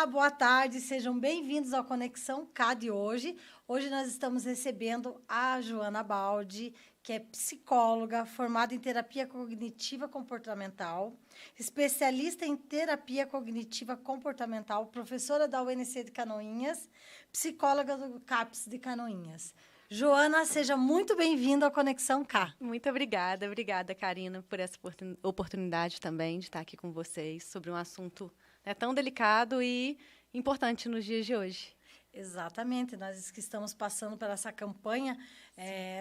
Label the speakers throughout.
Speaker 1: Olá, boa tarde, sejam bem-vindos ao Conexão K de hoje. Hoje nós estamos recebendo a Joana Baldi, que é psicóloga, formada em terapia cognitiva comportamental, especialista em terapia cognitiva comportamental, professora da UNC de Canoinhas, psicóloga do CAPS de Canoinhas. Joana, seja muito bem-vinda ao Conexão K.
Speaker 2: Muito obrigada, Karina, por essa oportunidade também de estar aqui com vocês sobre um assunto tão delicado e importante nos dias de hoje.
Speaker 1: Exatamente, nós que estamos passando por essa campanha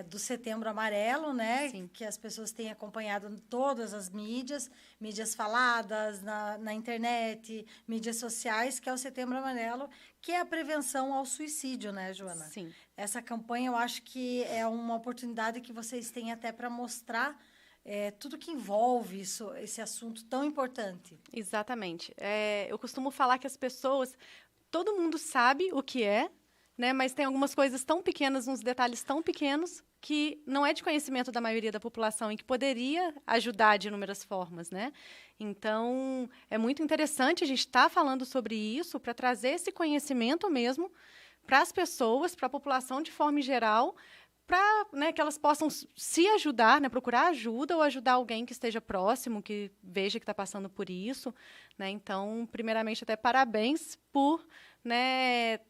Speaker 1: do Setembro Amarelo, né?
Speaker 2: Sim.
Speaker 1: Que as pessoas têm acompanhado em todas as mídias faladas, na internet, mídias sociais, que é o Setembro Amarelo, que é a prevenção ao suicídio, né, Joana?
Speaker 2: Sim.
Speaker 1: Essa campanha, eu acho que é uma oportunidade que vocês têm até para mostrar tudo que envolve esse assunto tão importante.
Speaker 2: Exatamente. Eu costumo falar que as pessoas... Todo mundo sabe o que é, né? Mas tem algumas coisas tão pequenas, uns detalhes tão pequenos, que não é de conhecimento da maioria da população e que poderia ajudar de inúmeras formas, né? Então, é muito interessante a gente estar falando sobre isso para trazer esse conhecimento mesmo para as pessoas, para a população de forma geral, para que elas possam se ajudar, né, procurar ajuda ou ajudar alguém que esteja próximo, que veja que está passando por isso. Né? Então, primeiramente, até parabéns por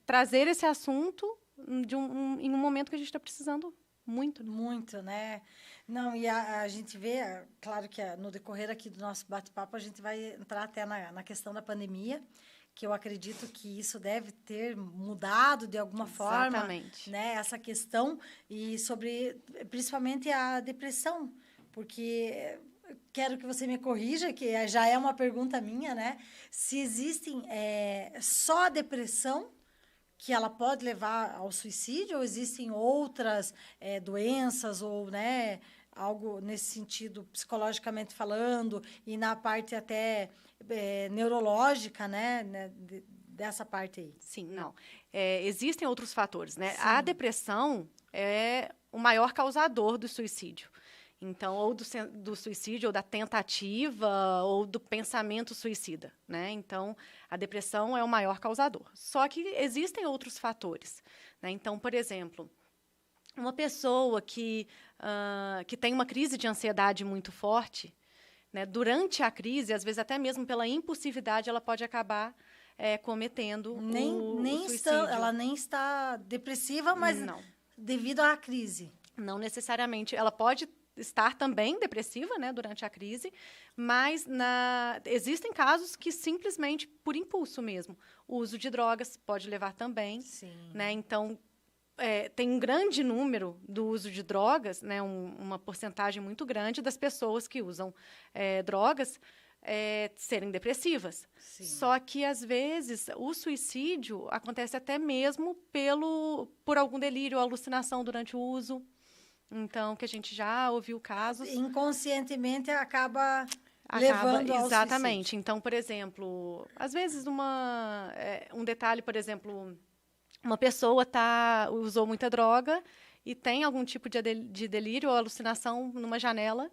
Speaker 2: trazer esse assunto em um momento que a gente está precisando muito.
Speaker 1: Muito, né? Não, e a gente vê, claro que no decorrer aqui do nosso bate-papo, a gente vai entrar até na questão da pandemia, que eu acredito que isso deve ter mudado de alguma forma, né, essa questão, e sobre, principalmente, a depressão, porque quero que você me corrija, que já é uma pergunta minha, né, se existem só a depressão que ela pode levar ao suicídio, ou existem outras doenças, ou, né, algo nesse sentido, psicologicamente falando, e na parte até neurológica, né, dessa parte aí.
Speaker 2: Sim, não. Existem outros fatores, né?
Speaker 1: Sim.
Speaker 2: A depressão é o maior causador do suicídio. Então, ou do suicídio, ou da tentativa, ou do pensamento suicida, né? Então, a depressão é o maior causador. Só que existem outros fatores, né? Então, por exemplo, uma pessoa que tem uma crise de ansiedade muito forte, né, durante a crise, às vezes até mesmo pela impulsividade, ela pode acabar cometendo o suicídio.
Speaker 1: Ela nem está depressiva, mas
Speaker 2: não.
Speaker 1: Devido à crise.
Speaker 2: Não necessariamente. Ela pode estar também depressiva, né, durante a crise, mas existem casos que simplesmente por impulso mesmo. O uso de drogas pode levar também.
Speaker 1: Sim.
Speaker 2: Né? Então, tem um grande número do uso de drogas, né, uma porcentagem muito grande das pessoas que usam drogas serem depressivas.
Speaker 1: Sim.
Speaker 2: Só que, às vezes, o suicídio acontece até mesmo por algum delírio ou alucinação durante o uso. Então, que a gente já ouviu casos.
Speaker 1: Inconscientemente acaba levando ao
Speaker 2: exatamente.
Speaker 1: suicídio.
Speaker 2: Então, por exemplo, às vezes um detalhe, por exemplo, uma pessoa usou muita droga e tem algum tipo de delírio ou alucinação numa janela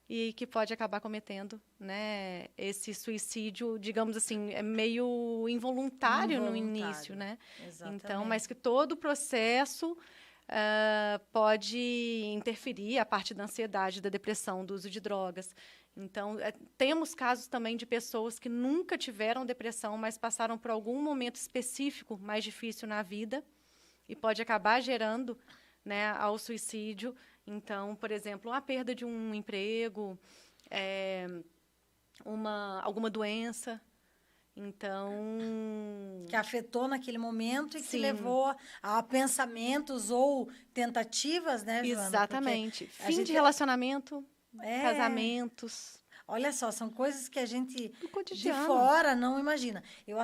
Speaker 2: e que pode acabar cometendo, né, esse suicídio, digamos assim, é meio involuntário no início, né?
Speaker 1: Exatamente.
Speaker 2: Então, mas que todo o processo pode interferir a parte da ansiedade, da depressão, do uso de drogas. Então, temos casos também de pessoas que nunca tiveram depressão, mas passaram por algum momento específico mais difícil na vida e pode acabar gerando, né, ao suicídio. Então, por exemplo, a perda de um emprego, alguma doença. Então...
Speaker 1: Que afetou naquele momento e
Speaker 2: Sim.
Speaker 1: que levou a pensamentos ou tentativas, né, Joana?
Speaker 2: Exatamente. Fim de relacionamento, casamentos.
Speaker 1: Olha só, são coisas que a gente
Speaker 2: de
Speaker 1: fora não imagina. Eu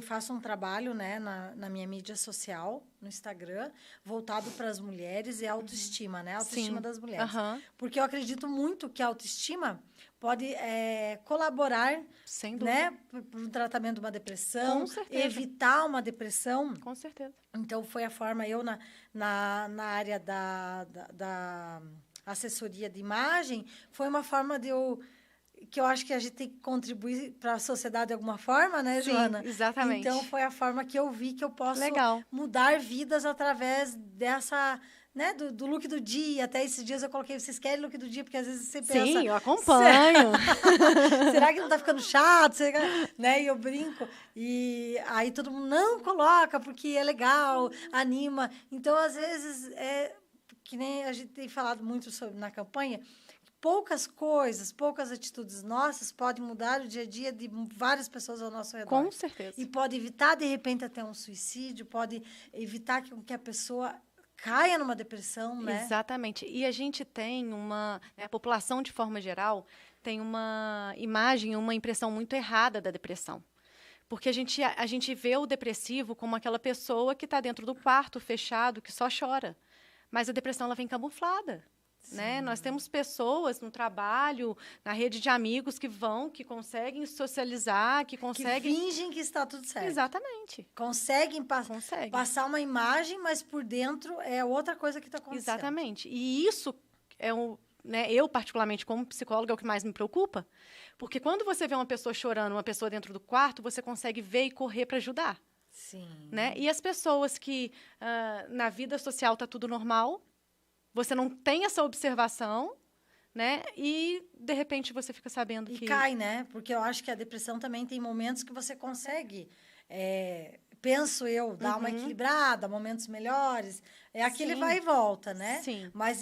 Speaker 1: faço um trabalho, né, na minha mídia social, no Instagram, voltado para as mulheres e autoestima, né? Autoestima das mulheres. Porque eu acredito muito que a autoestima pode colaborar, né, para o tratamento de uma depressão, evitar uma depressão.
Speaker 2: Com certeza.
Speaker 1: Então, foi a forma, na área da assessoria de imagem, foi uma forma de eu que eu acho que a gente tem que contribuir para a sociedade de alguma forma, né,
Speaker 2: Sim,
Speaker 1: Joana?
Speaker 2: exatamente.
Speaker 1: Então, foi a forma que eu vi que eu posso
Speaker 2: Legal.
Speaker 1: mudar vidas através dessa, né, do look do dia. Até esses dias eu coloquei, vocês querem look do dia? Porque às vezes você pensa...
Speaker 2: Sim, eu acompanho.
Speaker 1: Será que não tá ficando chato? Né? E eu brinco. E aí todo mundo, não, coloca, porque é legal, anima. Então, às vezes, que nem a gente tem falado muito sobre na campanha, poucas coisas, poucas atitudes nossas podem mudar o dia a dia de várias pessoas ao nosso redor.
Speaker 2: Com certeza.
Speaker 1: E pode evitar, de repente, até um suicídio, pode evitar que a pessoa caia numa depressão, né?
Speaker 2: Exatamente. E a gente tem a população, de forma geral, tem uma imagem, uma impressão muito errada da depressão. Porque a gente vê o depressivo como aquela pessoa que está dentro do quarto, fechado, que só chora. Mas a depressão ela vem camuflada. Né? Nós temos pessoas no trabalho, na rede de amigos que conseguem socializar, que conseguem...
Speaker 1: Que fingem que está tudo certo.
Speaker 2: Exatamente.
Speaker 1: Conseguem passar uma imagem, mas por dentro é outra coisa que está acontecendo.
Speaker 2: Exatamente. E isso né, eu, particularmente, como psicóloga, é o que mais me preocupa, porque quando você vê uma pessoa chorando, uma pessoa dentro do quarto, você consegue ver e correr para ajudar.
Speaker 1: Sim.
Speaker 2: Né? E as pessoas que na vida social está tudo normal, você não tem essa observação, né? E, de repente, você fica sabendo que...
Speaker 1: E cai, né? Porque eu acho que a depressão também tem momentos que você consegue, penso eu, dar uma equilibrada, momentos melhores. É aquele
Speaker 2: Sim.
Speaker 1: vai e volta, né?
Speaker 2: Sim.
Speaker 1: Mas,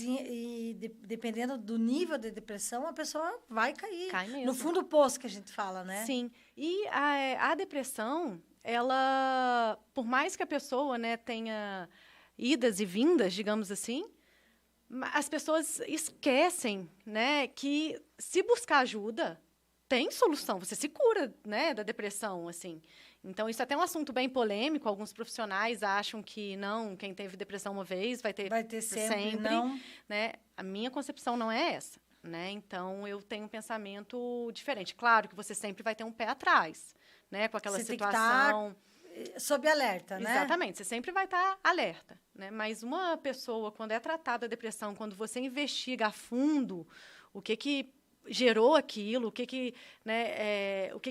Speaker 1: dependendo do nível de depressão, a pessoa vai cair.
Speaker 2: Cai mesmo.
Speaker 1: No fundo do poço que a gente fala, né?
Speaker 2: Sim. E a depressão, ela... Por mais que a pessoa, né, tenha idas e vindas, digamos assim, as pessoas esquecem, né, que se buscar ajuda, tem solução. Você se cura, né, da depressão, assim. Então, isso é até um assunto bem polêmico. Alguns profissionais acham que não, quem teve depressão uma vez vai ter
Speaker 1: sempre, não.
Speaker 2: Né? A minha concepção não é essa. Né? Então, eu tenho um pensamento diferente. Claro que você sempre vai ter um pé atrás, né, com aquela situação...
Speaker 1: Sob alerta, né?
Speaker 2: Exatamente, você sempre vai estar alerta, né? Mas uma pessoa, quando é tratada a depressão, quando você investiga a fundo o que gerou aquilo, o que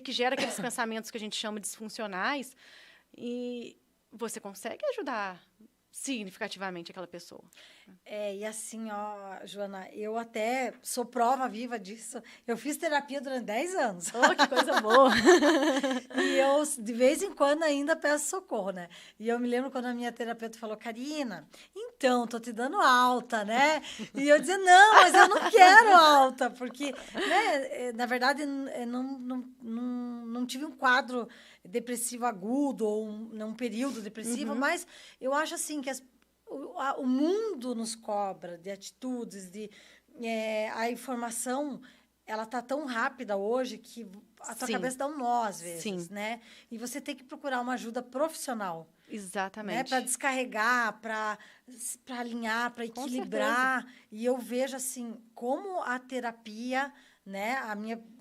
Speaker 2: gera aqueles pensamentos que a gente chama disfuncionais, e você consegue ajudar significativamente aquela pessoa.
Speaker 1: E assim, ó, Joana, eu até sou prova viva disso. Eu fiz terapia durante 10 anos.
Speaker 2: Oh, que coisa boa!
Speaker 1: E eu, de vez em quando, ainda peço socorro, né? E eu me lembro quando a minha terapeuta falou, Karina, então, tô te dando alta, né? E eu dizia, não, mas eu não quero alta, porque, né, na verdade, não tive um quadro depressivo agudo ou um período depressivo, mas eu acho assim que o mundo nos cobra de atitudes, a informação, ela tá tão rápida hoje que a tua cabeça dá um nó às vezes, né? E você tem que procurar uma ajuda profissional.
Speaker 2: Exatamente.
Speaker 1: Né? Para descarregar, para alinhar, para equilibrar. E eu vejo assim, como a terapia, né?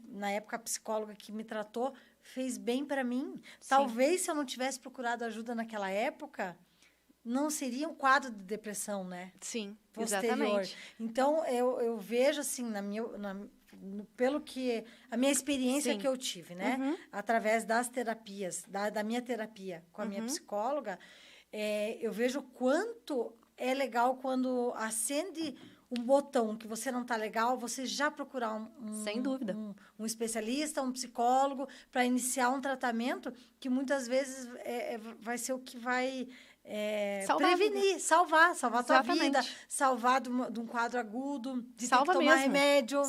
Speaker 1: Na época, a psicóloga que me tratou fez bem para mim. Talvez, se eu não tivesse procurado ajuda naquela época, não seria um quadro de depressão, né?
Speaker 2: Sim,
Speaker 1: posterior.
Speaker 2: Exatamente.
Speaker 1: Então, eu vejo, assim, pelo que... A minha experiência que eu tive, né? Através das terapias, da minha terapia com a minha psicóloga, eu vejo o quanto é legal quando acende um botão que você não está legal, você já procurar
Speaker 2: sem dúvida,
Speaker 1: um especialista, um psicólogo, para iniciar um tratamento que muitas vezes vai ser o que vai prevenir, salvar a tua vida, salvar de um quadro agudo, de ter que tomar remédio.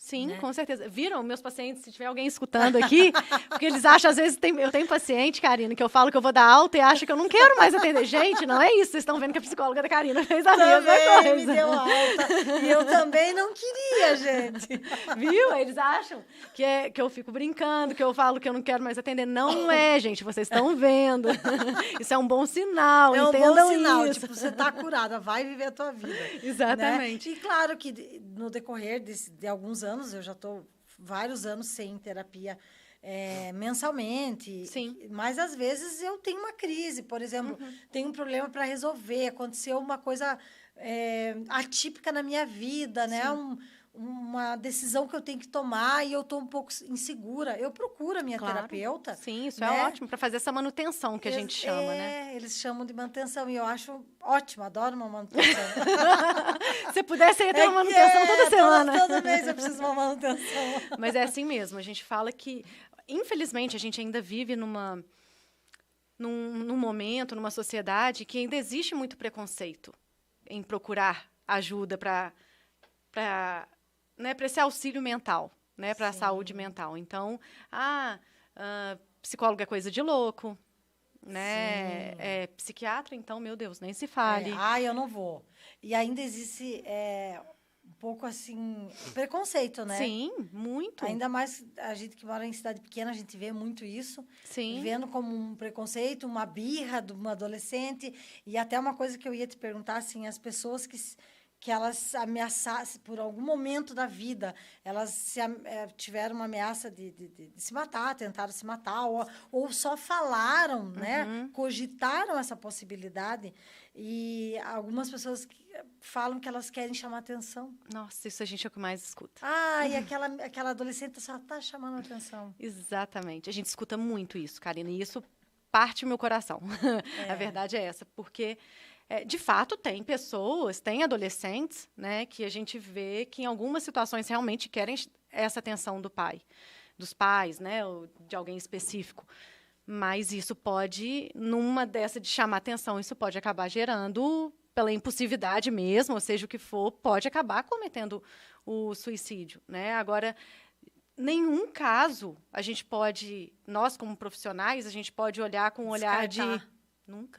Speaker 2: Sim, né? Com certeza. Viram meus pacientes, se tiver alguém escutando aqui, porque eles acham, às vezes, eu tenho paciente, Karina, que eu falo que eu vou dar alta e acha que eu não quero mais atender. Gente, não é isso. Vocês estão vendo que a psicóloga da Karina fez a mesma coisa.
Speaker 1: Me deu alta. E eu também não queria, gente.
Speaker 2: Viu? Eles acham que eu fico brincando, que eu falo que eu não quero mais atender. Não é, gente. Vocês estão vendo. Isso é um bom sinal. Entendam
Speaker 1: um bom sinal.
Speaker 2: isso.
Speaker 1: Tipo, você está curada, vai viver a tua vida.
Speaker 2: Exatamente.
Speaker 1: Né? E claro que no decorrer de alguns anos, eu já estou vários anos sem terapia mensalmente.
Speaker 2: Sim.
Speaker 1: Mas, às vezes, eu tenho uma crise, por exemplo, tenho um problema para resolver, aconteceu uma coisa atípica na minha vida, né? uma decisão que eu tenho que tomar e eu estou um pouco insegura. Eu procuro a minha terapeuta.
Speaker 2: Sim, isso
Speaker 1: né?
Speaker 2: é ótimo, para fazer essa manutenção que a gente chama, né?
Speaker 1: Eles chamam de manutenção e eu acho ótimo, adoro uma manutenção.
Speaker 2: Se pudesse, ia ter uma manutenção toda semana.
Speaker 1: Todo mês eu preciso de uma manutenção.
Speaker 2: Mas é assim mesmo, a gente fala que, infelizmente, a gente ainda vive num momento, numa sociedade que ainda existe muito preconceito em procurar ajuda para esse auxílio mental, né, para a saúde mental. Então, psicólogo é coisa de louco, né? Psiquiatra, então, meu Deus, nem se fale.
Speaker 1: Eu não vou. E ainda existe um pouco assim preconceito, né?
Speaker 2: Sim, muito.
Speaker 1: Ainda mais a gente que mora em cidade pequena, a gente vê muito isso.
Speaker 2: Sim.
Speaker 1: Vendo como um preconceito, uma birra de uma adolescente. E até uma coisa que eu ia te perguntar, assim, as pessoas que elas ameaçassem, por algum momento da vida, elas tiveram uma ameaça de se matar, tentaram se matar, ou só falaram, né? Cogitaram essa possibilidade. E algumas pessoas falam que elas querem chamar atenção.
Speaker 2: Nossa, isso a gente é o que mais escuta.
Speaker 1: E aquela adolescente só está chamando atenção.
Speaker 2: Exatamente. A gente escuta muito isso, Karina, e isso parte o meu coração. A verdade é essa, porque... de fato, tem pessoas, tem adolescentes, né, que a gente vê que em algumas situações realmente querem essa atenção dos pais, né, ou de alguém específico. Mas isso pode, numa dessa de chamar atenção, isso pode acabar gerando, pela impulsividade mesmo, ou seja, o que for, pode acabar cometendo o suicídio, né? Agora, nenhum caso a gente pode, nós como profissionais, a gente pode olhar com um olhar de...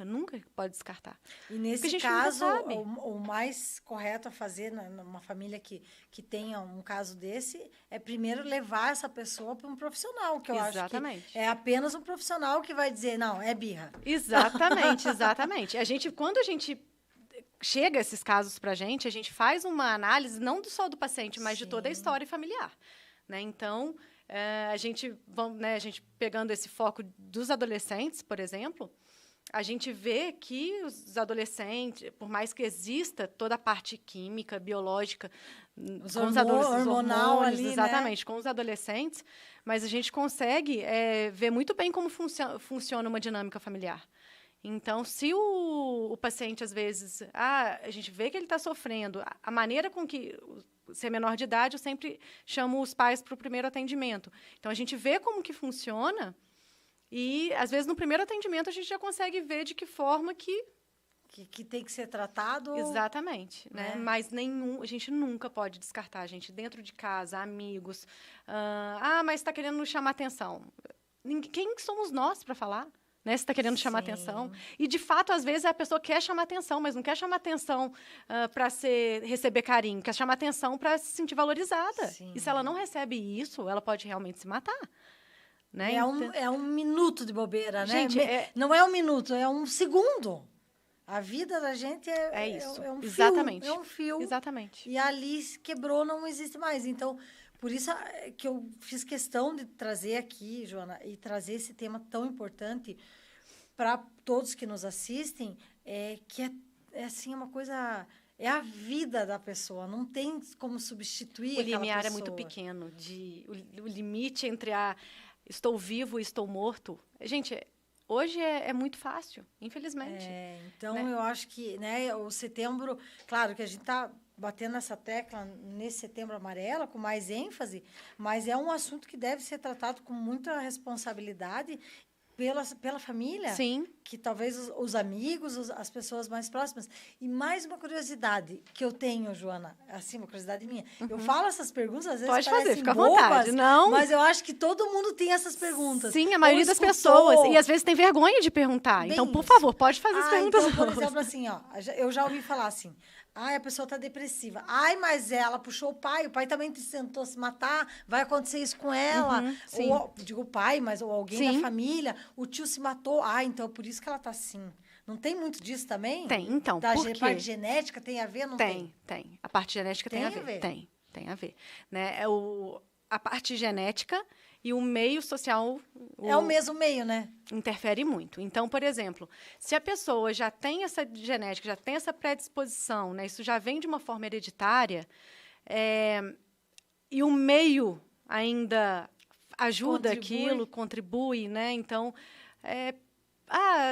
Speaker 2: Nunca pode descartar.
Speaker 1: E nesse caso, o mais correto a fazer numa família que tenha um caso desse é primeiro levar essa pessoa para um profissional, que eu acho que é apenas um profissional que vai dizer, não, é birra.
Speaker 2: Exatamente. Quando a gente chega esses casos para a gente faz uma análise não só do paciente, mas de toda a história familiar, né? Então, a gente pegando esse foco dos adolescentes, por exemplo, a gente vê que os adolescentes, por mais que exista toda a parte química, biológica,
Speaker 1: hormonal ali,
Speaker 2: exatamente, né? Com os adolescentes, mas a gente consegue ver muito bem como funciona uma dinâmica familiar. Então, se o paciente, às vezes, a gente vê que ele está sofrendo, a maneira com que... Se é menor de idade, eu sempre chamo os pais para o primeiro atendimento. Então, a gente vê como que funciona... E, às vezes, no primeiro atendimento, a gente já consegue ver de que forma que
Speaker 1: tem que ser tratado.
Speaker 2: Exatamente. Né? Mas a gente nunca pode descartar. A gente dentro de casa, amigos. Mas está querendo nos chamar atenção. Quem somos nós para falar? Né? Se está querendo chamar atenção. E, de fato, às vezes, a pessoa quer chamar atenção, mas não quer chamar atenção para receber carinho. Quer chamar atenção para se sentir valorizada.
Speaker 1: Sim.
Speaker 2: E, se ela não recebe isso, ela pode realmente se matar. Né?
Speaker 1: É um minuto de bobeira,
Speaker 2: gente,
Speaker 1: né? Não é um minuto, é um segundo. A vida da gente
Speaker 2: é isso.
Speaker 1: É um
Speaker 2: Exatamente.
Speaker 1: fio. É um fio.
Speaker 2: Exatamente.
Speaker 1: E ali quebrou, não existe mais. Então, por isso que eu fiz questão de trazer aqui, Joana, e trazer esse tema tão importante para todos que nos assistem, que é assim, uma coisa... É a vida da pessoa, não tem como substituir aquela pessoa. O
Speaker 2: limiar é muito pequeno. O limite entre estou vivo e estou morto. Gente, hoje é muito fácil, infelizmente.
Speaker 1: Então, né? Eu acho que, né, o setembro... Claro que a gente está batendo essa tecla nesse setembro amarelo com mais ênfase, mas é um assunto que deve ser tratado com muita responsabilidade pela família.
Speaker 2: Sim.
Speaker 1: Que talvez os amigos, as pessoas mais próximas. E mais uma curiosidade que eu tenho, Joana, assim, uma curiosidade minha. Eu falo essas perguntas, às vezes
Speaker 2: pode fazer, fica à
Speaker 1: bobas,
Speaker 2: vontade. Não.
Speaker 1: Mas eu acho que todo mundo tem essas perguntas.
Speaker 2: Sim, a maioria das pessoas. E às vezes tem vergonha de perguntar. Então, por favor, pode fazer as perguntas.
Speaker 1: Então, por exemplo, assim, eu já ouvi falar assim, a pessoa está depressiva. Mas ela puxou o pai também tentou se matar, vai acontecer isso com ela. Ou, digo o pai, mas ou alguém da família, o tio se matou. Então, por isso que ela está assim. Não tem muito disso também?
Speaker 2: Tem, então,
Speaker 1: por quê? A parte genética tem a ver, não tem?
Speaker 2: Tem. A parte genética tem a ver. Tem a ver. Né? A parte genética e o meio social...
Speaker 1: É o mesmo meio, né?
Speaker 2: Interfere muito. Então, por exemplo, se a pessoa já tem essa genética, já tem essa predisposição, né? Isso já vem de uma forma hereditária, e o meio ainda ajuda aquilo, contribui, né? Então,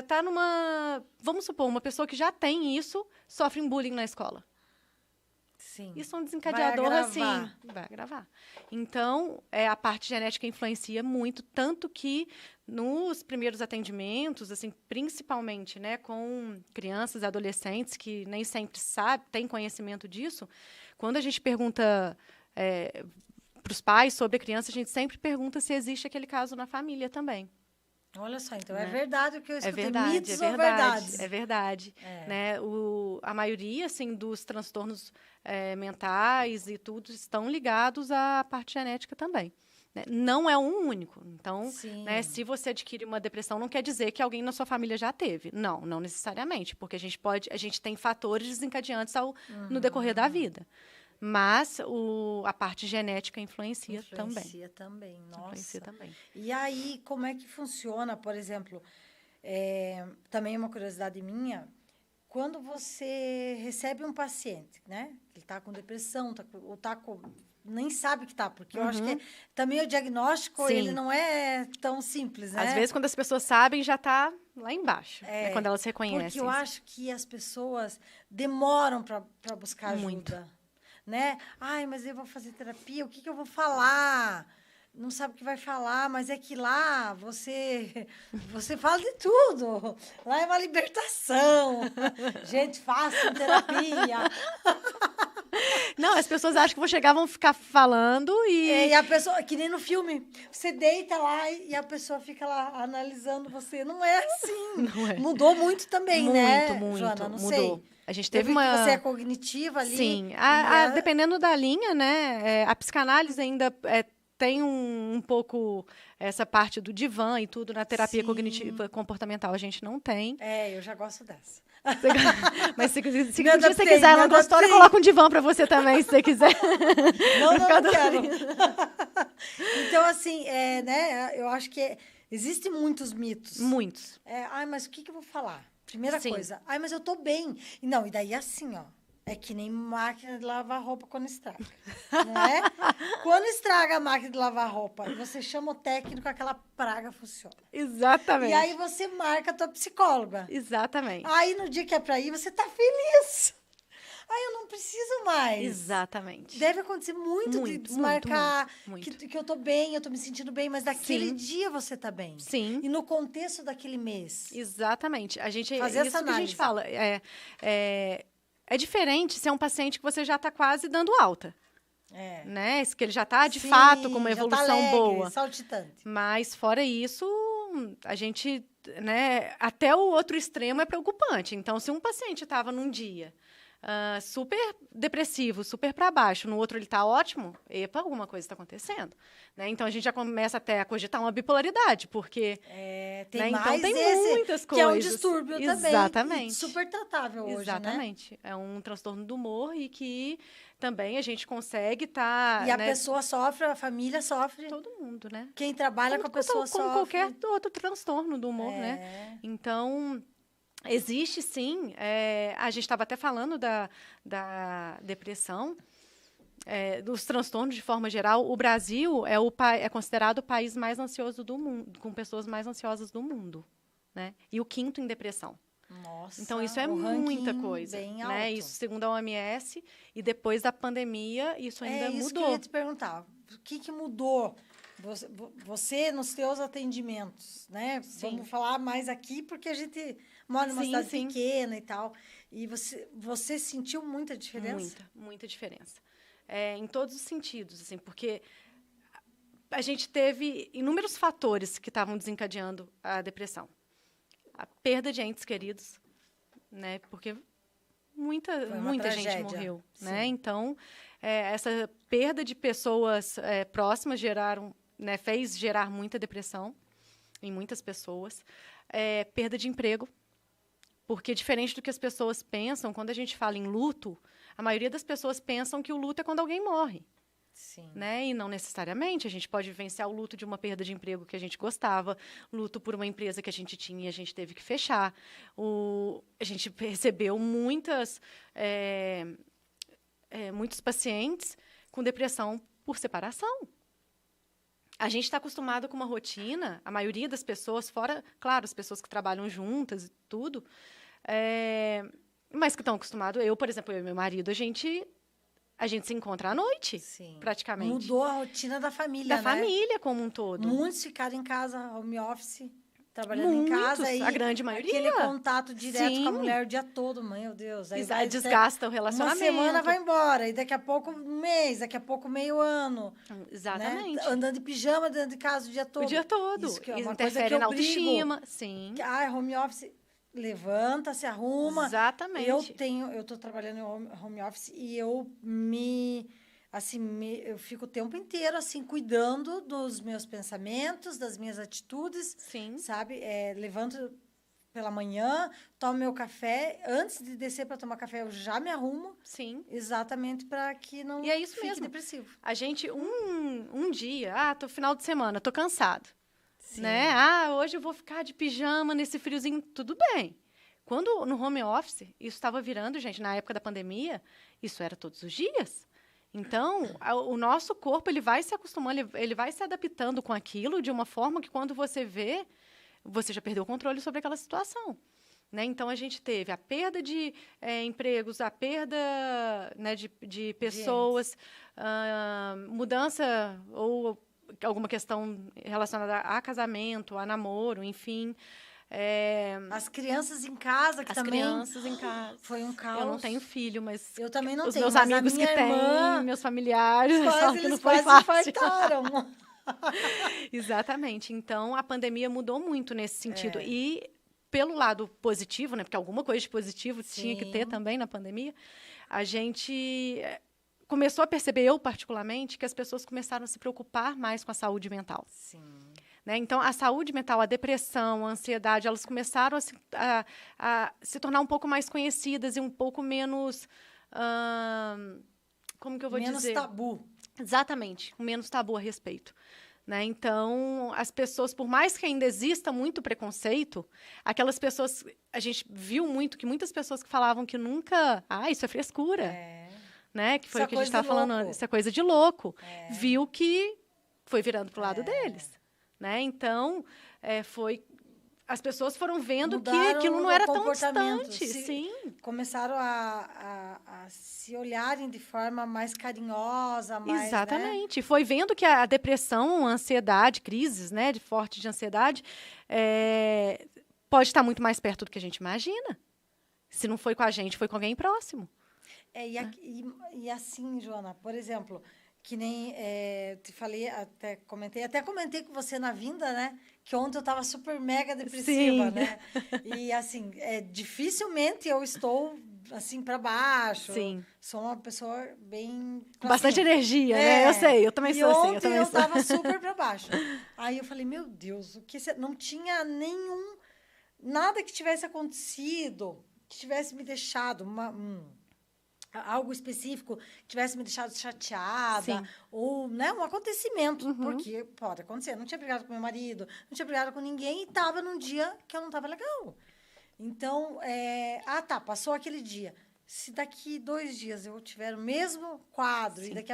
Speaker 2: tá numa... Vamos supor, uma pessoa que já tem isso, sofre um bullying na escola.
Speaker 1: Sim.
Speaker 2: Isso é um desencadeador, assim, vai agravar. Então, a parte genética influencia muito, tanto que nos primeiros atendimentos, assim, principalmente, né, com crianças e adolescentes que nem sempre têm conhecimento disso, quando a gente pergunta para os pais sobre a criança, a gente sempre pergunta se existe aquele caso na família também.
Speaker 1: Olha só, então é verdade o que eu escutei.
Speaker 2: Mitos ou verdades? É verdade. Né? A maioria, assim, dos transtornos mentais e tudo estão ligados à parte genética também. Né? Não é um único. Então, né, se você adquire uma depressão, não quer dizer que alguém na sua família já teve. Não necessariamente, porque a gente tem fatores desencadeantes no decorrer da vida. Mas a parte genética influencia também.
Speaker 1: Influencia também, nossa.
Speaker 2: Influencia também.
Speaker 1: E aí, como é que funciona, por exemplo, também uma curiosidade minha, quando você recebe um paciente, né? Ele está com depressão, nem sabe que está, porque eu acho que também o diagnóstico, ele não é tão simples, né?
Speaker 2: Às vezes, quando as pessoas sabem, já está lá embaixo, né? Quando elas reconhecem.
Speaker 1: Porque eu acho que as pessoas demoram para buscar ajuda.
Speaker 2: Muito.
Speaker 1: Né? Ai, mas eu vou fazer terapia, o que eu vou falar? Não sabe o que vai falar, mas é que lá você fala de tudo. Lá é uma libertação. Gente, façam terapia.
Speaker 2: Não, as pessoas acham que vão chegar, vão ficar falando
Speaker 1: e a pessoa, que nem no filme, você deita lá e a pessoa fica lá analisando você. Não é assim.
Speaker 2: Não é.
Speaker 1: Mudou muito também, né,
Speaker 2: muito,
Speaker 1: Joana? Não
Speaker 2: mudou.
Speaker 1: sei.
Speaker 2: A gente teve uma...
Speaker 1: Você é cognitiva ali.
Speaker 2: Sim. Dependendo da linha, né? A psicanálise ainda tem um pouco essa parte do divã e tudo. Na terapia cognitiva comportamental a gente não tem.
Speaker 1: Eu já gosto dessa.
Speaker 2: Mas se você quiser ela gostou, eu coloco um divã para você também, se você quiser.
Speaker 1: Não quero. Então, assim, né? Eu acho que existem muitos mitos.
Speaker 2: Muitos.
Speaker 1: Mas o que eu vou falar? Primeira coisa, mas eu tô bem. Não, e daí assim, ó, é que nem máquina de lavar roupa quando estraga, não é? Quando estraga a máquina de lavar roupa, você chama o técnico, aquela praga funciona.
Speaker 2: Exatamente.
Speaker 1: E aí você marca a tua psicóloga.
Speaker 2: Exatamente.
Speaker 1: Aí no dia que é pra ir, você tá feliz. Eu não preciso mais.
Speaker 2: Exatamente.
Speaker 1: Deve acontecer muito de desmarcar que eu tô bem, eu tô me sentindo bem, mas daquele dia você tá bem.
Speaker 2: Sim.
Speaker 1: E no contexto daquele mês.
Speaker 2: Exatamente. A gente
Speaker 1: fazer essa análise.
Speaker 2: Que a gente fala. É diferente se é um paciente que você já está quase dando alta. Né? Que ele já está, de fato, com uma evolução
Speaker 1: já tá alegre,
Speaker 2: boa.
Speaker 1: Saltitante.
Speaker 2: Mas, fora isso, a gente... Né, até o outro extremo é preocupante. Então, se um paciente estava num dia super depressivo, super para baixo, no outro ele está ótimo, alguma coisa está acontecendo. Né? Então, a gente já começa até a cogitar uma bipolaridade, porque...
Speaker 1: tem
Speaker 2: né?
Speaker 1: mais
Speaker 2: então, tem muitas coisas.
Speaker 1: Que é um distúrbio também.
Speaker 2: Exatamente.
Speaker 1: Super tratável hoje,
Speaker 2: exatamente. Né? É um transtorno do humor e que também a gente consegue
Speaker 1: E a pessoa sofre, a família sofre.
Speaker 2: Todo mundo, né?
Speaker 1: Quem trabalha com a pessoa sofre.
Speaker 2: Como qualquer outro transtorno do humor, né? Então... Existe, sim. A gente estava até falando da depressão, dos transtornos de forma geral. O Brasil é considerado o país mais ansioso do mundo, com pessoas mais ansiosas do mundo. Né? E o quinto em depressão.
Speaker 1: Nossa,
Speaker 2: então, isso é muita coisa.
Speaker 1: Bem
Speaker 2: né?
Speaker 1: alto.
Speaker 2: Isso segundo a OMS. E depois da pandemia, isso ainda mudou.
Speaker 1: Isso que eu ia te perguntar. O que mudou? Você, nos seus atendimentos, né?
Speaker 2: Sim.
Speaker 1: Vamos falar mais aqui, porque a gente mora numa cidade pequena e tal. E você sentiu muita diferença?
Speaker 2: Muita diferença. Em todos os sentidos, assim, porque a gente teve inúmeros fatores que estavam desencadeando a depressão. A perda de entes queridos, né? Porque muita gente morreu, né? Então, essa perda de pessoas próximas fez gerar muita depressão em muitas pessoas. Perda de emprego, porque diferente do que as pessoas pensam, quando a gente fala em luto, a maioria das pessoas pensam que o luto é quando alguém morre.
Speaker 1: Sim.
Speaker 2: Né? E não necessariamente. A gente pode vivenciar o luto de uma perda de emprego que a gente gostava, luto por uma empresa que a gente tinha e a gente teve que fechar. A gente recebeu muitos pacientes com depressão por separação. A gente está acostumado com uma rotina, a maioria das pessoas, fora, claro, as pessoas que trabalham juntas e tudo, mas que estão acostumados. Eu, por exemplo, eu e meu marido, a gente se encontra à noite,
Speaker 1: Sim.
Speaker 2: praticamente.
Speaker 1: Mudou a rotina da família,
Speaker 2: Da família como um todo.
Speaker 1: Muitos ficaram em casa, home office, trabalhando
Speaker 2: Muitos,
Speaker 1: em casa.
Speaker 2: a grande maioria.
Speaker 1: Aquele contato direto
Speaker 2: Sim.
Speaker 1: com a mulher o dia todo, meu Deus. Aí
Speaker 2: Desgasta o relacionamento.
Speaker 1: Uma semana vai embora, e daqui a pouco um mês, daqui a pouco meio ano.
Speaker 2: Exatamente.
Speaker 1: Né? Andando de pijama dentro de casa o dia todo.
Speaker 2: O dia todo.
Speaker 1: Isso que é uma
Speaker 2: interfere
Speaker 1: coisa que eu
Speaker 2: na autoestima. Sim.
Speaker 1: Home office, levanta, se arruma.
Speaker 2: Exatamente.
Speaker 1: Eu tô trabalhando em home office e eu eu fico o tempo inteiro, assim, cuidando dos meus pensamentos, das minhas atitudes.
Speaker 2: Sim.
Speaker 1: Sabe? Levanto pela manhã, tomo meu café. Antes de descer para tomar café, eu já me arrumo.
Speaker 2: Sim.
Speaker 1: Exatamente para que não
Speaker 2: e é isso
Speaker 1: fique
Speaker 2: mesmo.
Speaker 1: depressivo.
Speaker 2: A gente, um dia, tô final de semana, tô cansado.
Speaker 1: Sim.
Speaker 2: Né? Hoje eu vou ficar de pijama nesse friozinho. Tudo bem. Quando no home office, isso estava virando, gente, na época da pandemia, isso era todos os dias. Então, o nosso corpo, ele vai se acostumando, ele vai se adaptando com aquilo de uma forma que quando você vê, você já perdeu o controle sobre aquela situação. Né? Então, a gente teve a perda de empregos, a perda, né, de pessoas, mudança ou alguma questão relacionada a casamento, a namoro, enfim.
Speaker 1: As crianças em casa, que também...
Speaker 2: As crianças em casa.
Speaker 1: Foi um caos.
Speaker 2: Eu não tenho filho, mas...
Speaker 1: Eu também não
Speaker 2: os
Speaker 1: tenho,
Speaker 2: meus
Speaker 1: mas
Speaker 2: amigos
Speaker 1: a minha
Speaker 2: que
Speaker 1: irmã,
Speaker 2: têm, meus familiares,
Speaker 1: eles
Speaker 2: foi
Speaker 1: quase
Speaker 2: fácil.
Speaker 1: infartaram.
Speaker 2: Exatamente. Então, a pandemia mudou muito nesse sentido. E, pelo lado positivo, né, porque alguma coisa de positivo tinha que ter também na pandemia, a gente começou a perceber, eu particularmente, que as pessoas começaram a se preocupar mais com a saúde mental.
Speaker 1: Sim.
Speaker 2: Né? Então, a saúde mental, a depressão, a ansiedade, elas começaram a se tornar um pouco mais conhecidas e um pouco menos... como que eu vou dizer?
Speaker 1: Menos tabu.
Speaker 2: Exatamente, menos tabu a respeito. Né? Então, as pessoas, por mais que ainda exista muito preconceito, aquelas pessoas... A gente viu muito que muitas pessoas que falavam que nunca... isso é frescura. Né? Que foi o que a gente estava falando antes. Isso é coisa de louco. Viu que foi virando para o lado deles. Né? Então, as pessoas foram vendo que aquilo não era tão distante. Sim.
Speaker 1: Começaram a se olharem de forma mais carinhosa. Mais,
Speaker 2: exatamente. Né? Foi vendo que a depressão, a ansiedade, crises, né, forte de ansiedade, pode estar muito mais perto do que a gente imagina. Se não foi com a gente, foi com alguém próximo.
Speaker 1: E assim, Joana, por exemplo... Que nem te falei, até comentei com você na vinda, né? Que ontem eu estava super mega depressiva, né? E assim, dificilmente eu estou assim para baixo.
Speaker 2: Sim.
Speaker 1: Sou uma pessoa bem
Speaker 2: com bastante energia, né? Eu sei, eu também sou assim.
Speaker 1: Ontem eu estava super para baixo. Aí eu falei, meu Deus, não tinha nada que tivesse acontecido, que tivesse me deixado algo específico que tivesse me deixado chateada.
Speaker 2: Sim.
Speaker 1: Ou, né, um acontecimento, porque pode acontecer. Eu não tinha brigado com meu marido, não tinha brigado com ninguém e estava num dia que eu não estava legal. Então, passou aquele dia. Se daqui 2 dias eu tiver o mesmo quadro, e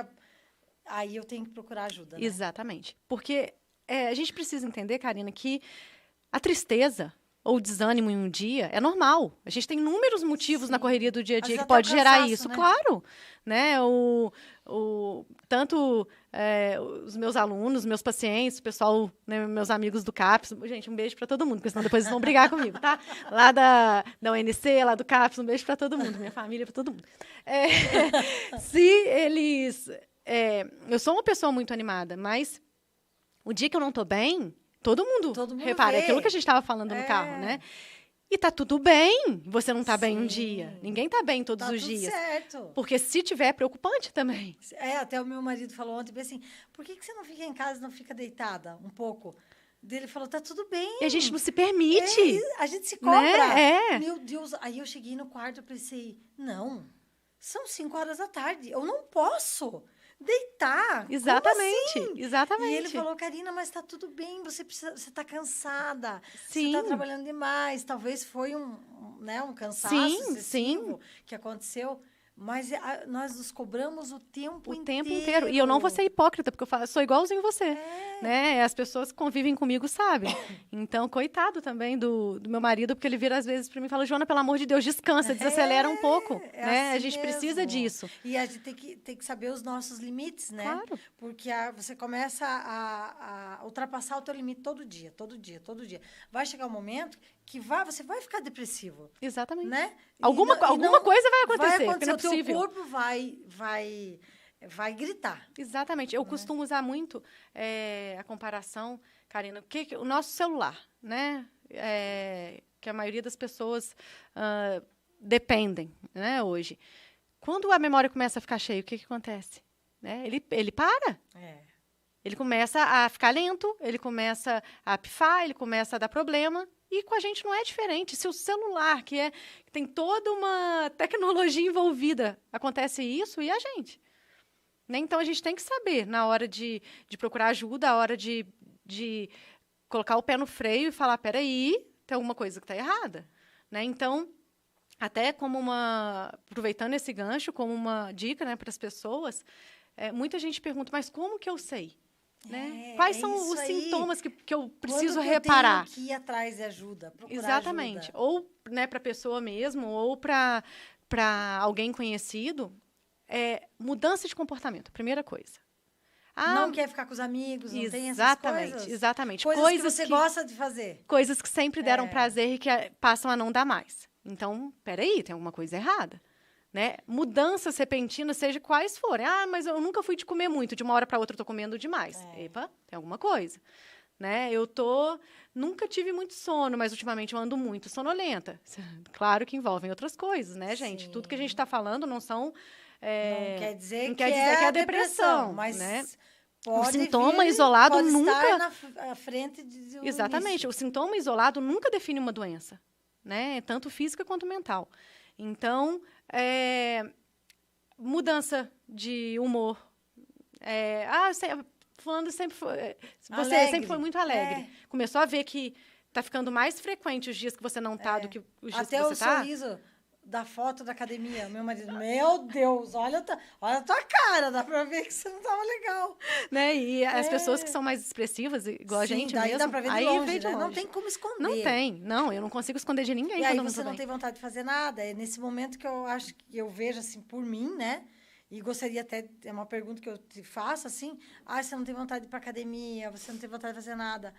Speaker 1: aí eu tenho que procurar ajuda. Né?
Speaker 2: Exatamente. Porque a gente precisa entender, Karina, que a tristeza ou desânimo em um dia é normal. A gente tem inúmeros motivos na correria do dia a dia que pode gerar isso. Né? Claro. Né? Tanto os meus alunos, meus pacientes, o pessoal, né, meus amigos do CAPS. Gente, um beijo para todo mundo, porque senão depois eles vão brigar comigo, tá? Lá da UNC, lá do CAPS, um beijo para todo mundo. Minha família, para todo mundo. Se eles... eu sou uma pessoa muito animada, mas o dia que eu não estou bem... Todo mundo repara, é aquilo que a gente estava falando no carro, né? E tá tudo bem, você não tá bem um dia. Ninguém tá bem todos os dias.
Speaker 1: Certo.
Speaker 2: Porque se tiver, é preocupante também.
Speaker 1: Até o meu marido falou ontem, assim, por que você não fica em casa e não fica deitada um pouco? Ele falou, tá tudo bem.
Speaker 2: E a gente não se permite.
Speaker 1: A gente se cobra.
Speaker 2: Né?
Speaker 1: Meu Deus, aí eu cheguei no quarto e pensei, não, são 5 horas da tarde, eu não posso deitar.
Speaker 2: Exatamente,
Speaker 1: assim?
Speaker 2: exatamente.
Speaker 1: E ele falou, Karina, mas tá tudo bem, você tá cansada.
Speaker 2: Sim.
Speaker 1: Você tá trabalhando demais. Talvez foi um cansaço excessivo que aconteceu. Mas nós nos cobramos o tempo inteiro.
Speaker 2: O tempo inteiro. E eu não vou ser hipócrita, porque eu sou igualzinho você. Né? As pessoas que convivem comigo sabem. Então, coitado também do meu marido, porque ele vira às vezes para mim e fala, Joana, pelo amor de Deus, descansa, desacelera um pouco. Né?
Speaker 1: Assim
Speaker 2: a gente precisa disso.
Speaker 1: E a gente tem que saber os nossos limites, né?
Speaker 2: Claro.
Speaker 1: Porque você começa a ultrapassar o teu limite todo dia, todo dia, todo dia. Vai chegar um momento que você vai ficar depressivo.
Speaker 2: Exatamente.
Speaker 1: Né?
Speaker 2: Alguma coisa vai acontecer, porque não é
Speaker 1: o teu
Speaker 2: possível.
Speaker 1: corpo vai gritar.
Speaker 2: Exatamente. Eu costumo usar muito a comparação, Karina, o nosso celular, né? Que a maioria das pessoas dependem, né, hoje. Quando a memória começa a ficar cheia, o que acontece? Né? Ele para. Ele começa a ficar lento, ele começa a pifar, ele começa a dar problema. E com a gente não é diferente. Se o celular, que tem toda uma tecnologia envolvida, acontece isso, e a gente? Né? Então, a gente tem que saber, na hora de procurar ajuda, na hora de colocar o pé no freio e falar, peraí, tem alguma coisa que está errada. Né? Então, até aproveitando esse gancho, como uma dica, né, para as pessoas, muita gente pergunta, mas como que eu sei? Né? Quais são os sintomas que eu preciso reparar?
Speaker 1: Eu tenho que ir atrás de ajuda, procurar
Speaker 2: Exatamente.
Speaker 1: ajuda.
Speaker 2: Ou, né, para a pessoa mesmo, ou para alguém conhecido. Mudança de comportamento, primeira coisa.
Speaker 1: Não quer ficar com os amigos, não tem essas coisas?
Speaker 2: Exatamente.
Speaker 1: Coisas que você gosta de fazer.
Speaker 2: Coisas que sempre deram prazer e que passam a não dar mais. Então, peraí, tem alguma coisa errada. Né? Mudanças repentinas, seja quais forem. Mas eu nunca fui de comer muito, de uma hora para outra eu estou comendo demais. Epa, tem alguma coisa. Né? Nunca tive muito sono, mas ultimamente eu ando muito sonolenta. Claro que envolvem outras coisas, né, gente?
Speaker 1: Sim.
Speaker 2: Tudo que a gente está falando não são...
Speaker 1: não quer dizer
Speaker 2: que é a depressão,
Speaker 1: mas...
Speaker 2: Né?
Speaker 1: O
Speaker 2: sintoma isolado
Speaker 1: pode
Speaker 2: nunca...
Speaker 1: estar na frente de
Speaker 2: Exatamente. O sintoma isolado nunca define uma doença. Né? Tanto física quanto mental. Então, mudança de humor. Fulano sempre foi... Você sempre foi muito alegre. Começou a ver que está ficando mais frequente os dias que você não está do que os dias que você está.
Speaker 1: Até o sorriso da foto da academia. Meu marido, meu Deus, olha a tua cara, dá pra ver que você não tava legal.
Speaker 2: Né? E as pessoas que são mais expressivas, igual a gente
Speaker 1: daí
Speaker 2: mesmo,
Speaker 1: dá pra ver de
Speaker 2: aí
Speaker 1: longe,
Speaker 2: vem de
Speaker 1: né?
Speaker 2: longe.
Speaker 1: Não tem como esconder.
Speaker 2: Não tem. Não, eu não consigo esconder de ninguém.
Speaker 1: E aí você não tem vontade de fazer nada. É nesse momento que eu acho que eu vejo, assim, por mim, né? E gostaria até, é uma pergunta que eu te faço, assim, você não tem vontade de ir pra academia, você não tem vontade de fazer nada.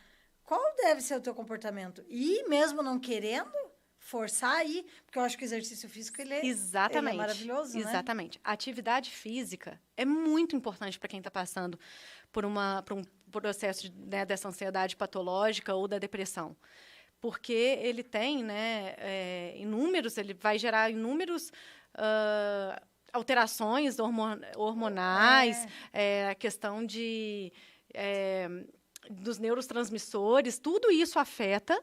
Speaker 1: Qual deve ser o teu comportamento? E mesmo não querendo... forçar aí, porque eu acho que o exercício físico, ele é maravilhoso,
Speaker 2: Exatamente. A atividade física é muito importante para quem está passando por um processo dessa ansiedade patológica ou da depressão. Porque ele tem, né, ele vai gerar inúmeros alterações hormonais, a questão dos neurotransmissores, tudo isso afeta,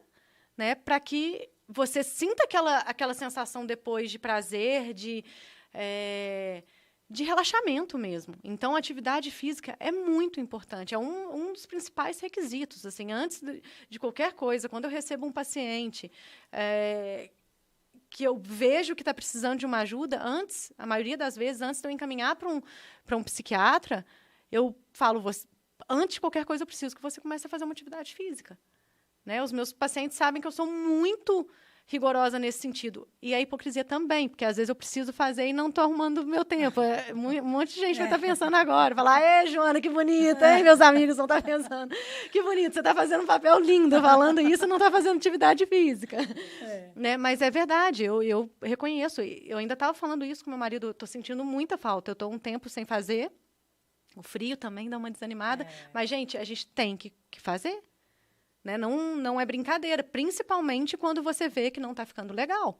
Speaker 2: né, para que você sinta aquela sensação depois de prazer, de relaxamento mesmo. Então, a atividade física é muito importante. É um dos principais requisitos. Assim, antes de qualquer coisa, quando eu recebo um paciente que eu vejo que está precisando de uma ajuda, a maioria das vezes, antes de eu encaminhar para um psiquiatra, eu falo, antes de qualquer coisa, eu preciso que você comece a fazer uma atividade física. Né? Os meus pacientes sabem que eu sou muito rigorosa nesse sentido. E a hipocrisia também, porque às vezes eu preciso fazer e não estou arrumando o meu tempo. Um monte de gente vai estar pensando agora, falar, Joana, que bonita, meus amigos vão estar pensando, que bonito, você está fazendo um papel lindo falando isso e não está fazendo atividade física. Né? Mas é verdade, eu reconheço. Eu ainda estava falando isso com meu marido, estou sentindo muita falta, eu estou um tempo sem fazer, o frio também dá uma desanimada, mas, gente, a gente tem que fazer. Né? Não é brincadeira, principalmente quando você vê que não está ficando legal.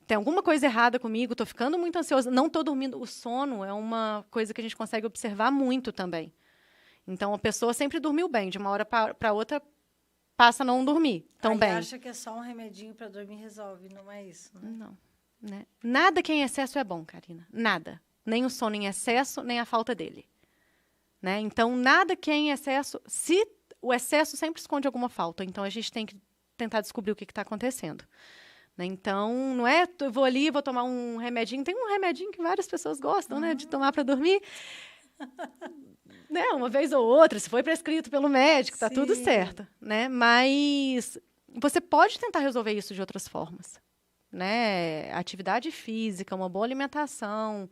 Speaker 2: Tem alguma coisa errada comigo, estou ficando muito ansiosa, não estou dormindo. O sono é uma coisa que a gente consegue observar muito também. Então, a pessoa sempre dormiu bem, de uma hora para outra passa a não dormir tão bem.
Speaker 1: Acha que é só um remedinho para dormir resolve, não é isso? Né?
Speaker 2: Não. Né? Nada que é em excesso é bom, Karina. Nada. Nem o sono em excesso, nem a falta dele. Né? Então, nada que é em excesso... O excesso sempre esconde alguma falta, então a gente tem que tentar descobrir o que está acontecendo. Né? Então, não é eu vou ali, vou tomar um remedinho. Tem um remedinho que várias pessoas gostam, né, de tomar para dormir. Né? Uma vez ou outra, se foi prescrito pelo médico, tá tudo certo. Né? Mas você pode tentar resolver isso de outras formas. Né? Atividade física, uma boa alimentação.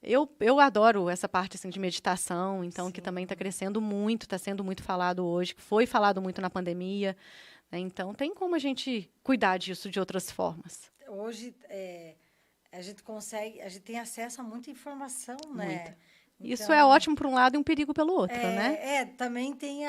Speaker 2: Eu adoro essa parte assim, de meditação, então, que também está crescendo muito, está sendo muito falado hoje, foi falado muito na pandemia. Né? Então, tem como a gente cuidar disso de outras formas.
Speaker 1: Hoje, a gente tem acesso a muita informação, né?
Speaker 2: Muita. Isso é ótimo por um lado e um perigo pelo outro, né?
Speaker 1: Também tem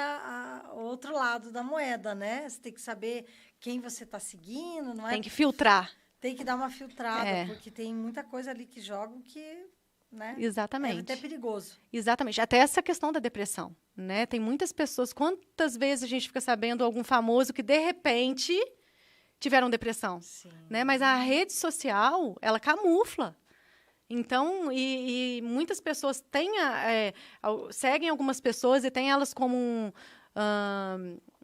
Speaker 1: o outro lado da moeda, né? Você tem que saber quem você está seguindo, não é?
Speaker 2: Tem que filtrar.
Speaker 1: Tem que dar uma filtrada, porque tem muita coisa ali que jogam que, né?
Speaker 2: Exatamente.
Speaker 1: É até perigoso.
Speaker 2: Exatamente. Até essa questão da depressão, né? Tem muitas pessoas, quantas vezes a gente fica sabendo algum famoso que, de repente, tiveram depressão, né? Mas a rede social, ela camufla. Então, e muitas pessoas seguem algumas pessoas e têm elas como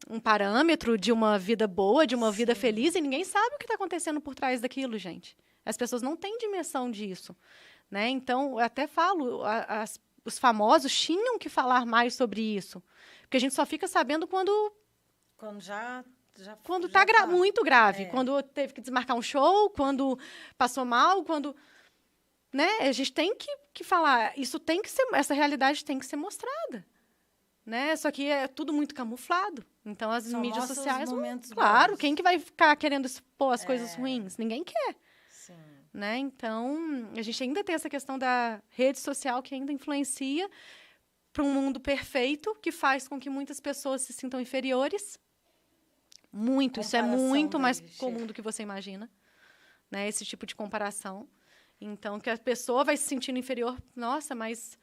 Speaker 2: um parâmetro de uma vida boa, de uma vida feliz, e ninguém sabe o que está acontecendo por trás daquilo, gente. As pessoas não têm dimensão disso. Né? Então, eu até falo, os famosos tinham que falar mais sobre isso. Porque a gente só fica sabendo quando está muito grave. Quando teve que desmarcar um show, quando passou mal, quando... Né? A gente tem que falar, essa realidade tem que ser mostrada. Né? Só que é tudo muito camuflado. Então, as mídias sociais... Claro, quem que vai ficar querendo expor as coisas ruins? Ninguém quer.
Speaker 1: Sim.
Speaker 2: Né? Então, a gente ainda tem essa questão da rede social que ainda influencia para um mundo perfeito, que faz com que muitas pessoas se sintam inferiores. Muito. Isso é muito mais comum do que você imagina. Né? Esse tipo de comparação. Então, que a pessoa vai se sentindo inferior. Nossa, mas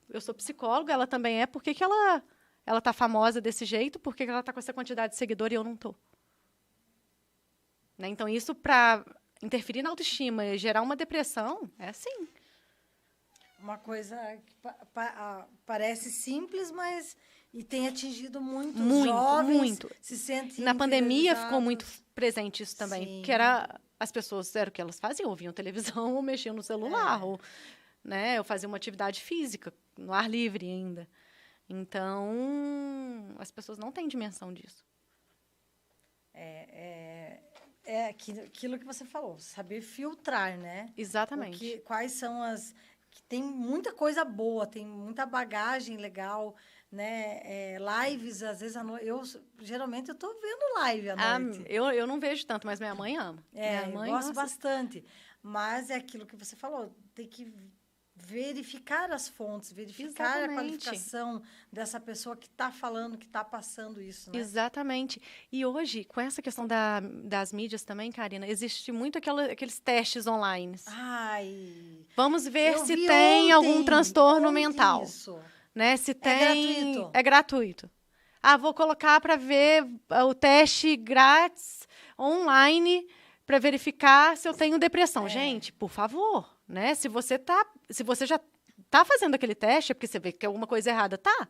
Speaker 2: eu sou psicóloga, ela também é. Por que ela está famosa desse jeito? Por que ela está com essa quantidade de seguidor e eu não estou? Né? Então, isso para interferir na autoestima e gerar uma depressão, é assim.
Speaker 1: Uma coisa que parece simples, mas e tem atingido muitos jovens.
Speaker 2: Muito.
Speaker 1: Se sentem
Speaker 2: na pandemia ficou muito presente isso também.
Speaker 1: Sim.
Speaker 2: Que as pessoas, era o que elas faziam, ouviam televisão ou mexiam no celular. Ou, né, eu fazia uma atividade física, no ar livre ainda. Então, as pessoas não têm dimensão disso.
Speaker 1: É aquilo que você falou, saber filtrar, né?
Speaker 2: Exatamente.
Speaker 1: Quais são que tem muita coisa boa, tem muita bagagem legal, né? Lives, às vezes, geralmente eu estou vendo live à noite.
Speaker 2: Eu não vejo tanto, mas minha mãe ama. Minha mãe
Speaker 1: gosto bastante. Mas é aquilo que você falou, tem que verificar as fontes, verificar a qualificação dessa pessoa que está falando, que está passando isso, né?
Speaker 2: Exatamente. E hoje, com essa questão das mídias também, Karina, existe muito aqueles testes online. Vamos ver se tem algum transtorno mental.
Speaker 1: Isso.
Speaker 2: Né? Se tem...
Speaker 1: gratuito.
Speaker 2: É gratuito. Vou colocar para ver o teste grátis online para verificar se eu tenho depressão. Gente, por favor, né? Se você já está fazendo aquele teste, é porque você vê que alguma coisa errada tá.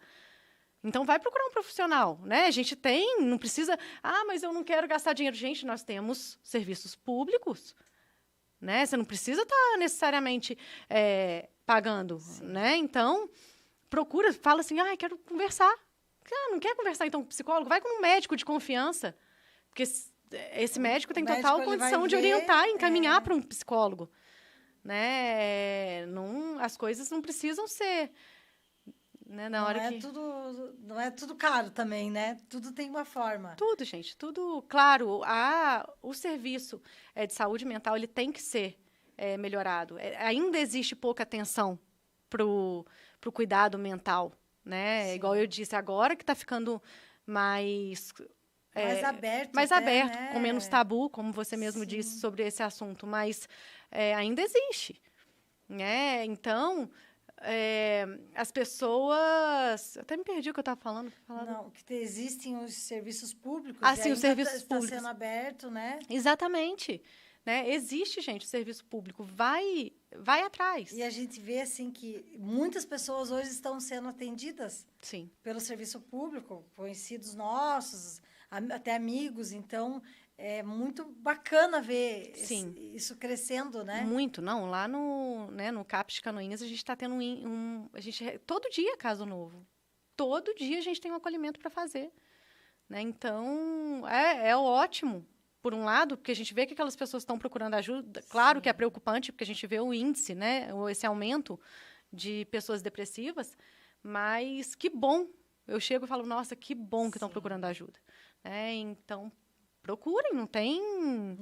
Speaker 2: Então, vai procurar um profissional, né? A gente não precisa... mas eu não quero gastar dinheiro. Gente, nós temos serviços públicos, né? Você não precisa estar necessariamente pagando, né? Então, fala assim, quero conversar. Não quer conversar, então, com psicólogo? Vai com um médico de confiança, porque esse médico tem total condição de orientar e encaminhar para um psicólogo. Né? As coisas não precisam ser... Né? Não
Speaker 1: é tudo caro também, né? Tudo tem uma forma.
Speaker 2: Tudo, gente. Tudo, claro. O serviço de saúde mental ele tem que ser melhorado. Ainda existe pouca atenção para o cuidado mental. Né? Igual eu disse, agora que está ficando mais
Speaker 1: aberto.
Speaker 2: Mais
Speaker 1: até,
Speaker 2: aberto,
Speaker 1: né?
Speaker 2: com menos tabu, como você mesmo disse sobre esse assunto. Mas ainda existe. Né? Então... as pessoas... Até me perdi o que eu estava falando.
Speaker 1: Não, que existem os serviços públicos.
Speaker 2: Sim, os serviços públicos.
Speaker 1: Está sendo aberto, né?
Speaker 2: Exatamente. Né? Existe, gente, o serviço público. Vai atrás.
Speaker 1: E a gente vê, assim, que muitas pessoas hoje estão sendo atendidas pelo serviço público, conhecidos nossos, até amigos. Então, é muito bacana ver isso crescendo, né?
Speaker 2: Muito, não. Lá no CAPES de Canoinhas, a gente está tendo todo dia é caso novo. Todo dia a gente tem um acolhimento para fazer. Né? Então, é ótimo. Por um lado, porque a gente vê que aquelas pessoas estão procurando ajuda. Claro que é preocupante, porque a gente vê o índice, né? Esse aumento de pessoas depressivas. Mas que bom. Eu chego e falo, nossa, que bom que estão procurando ajuda. Então, procurem, não tem...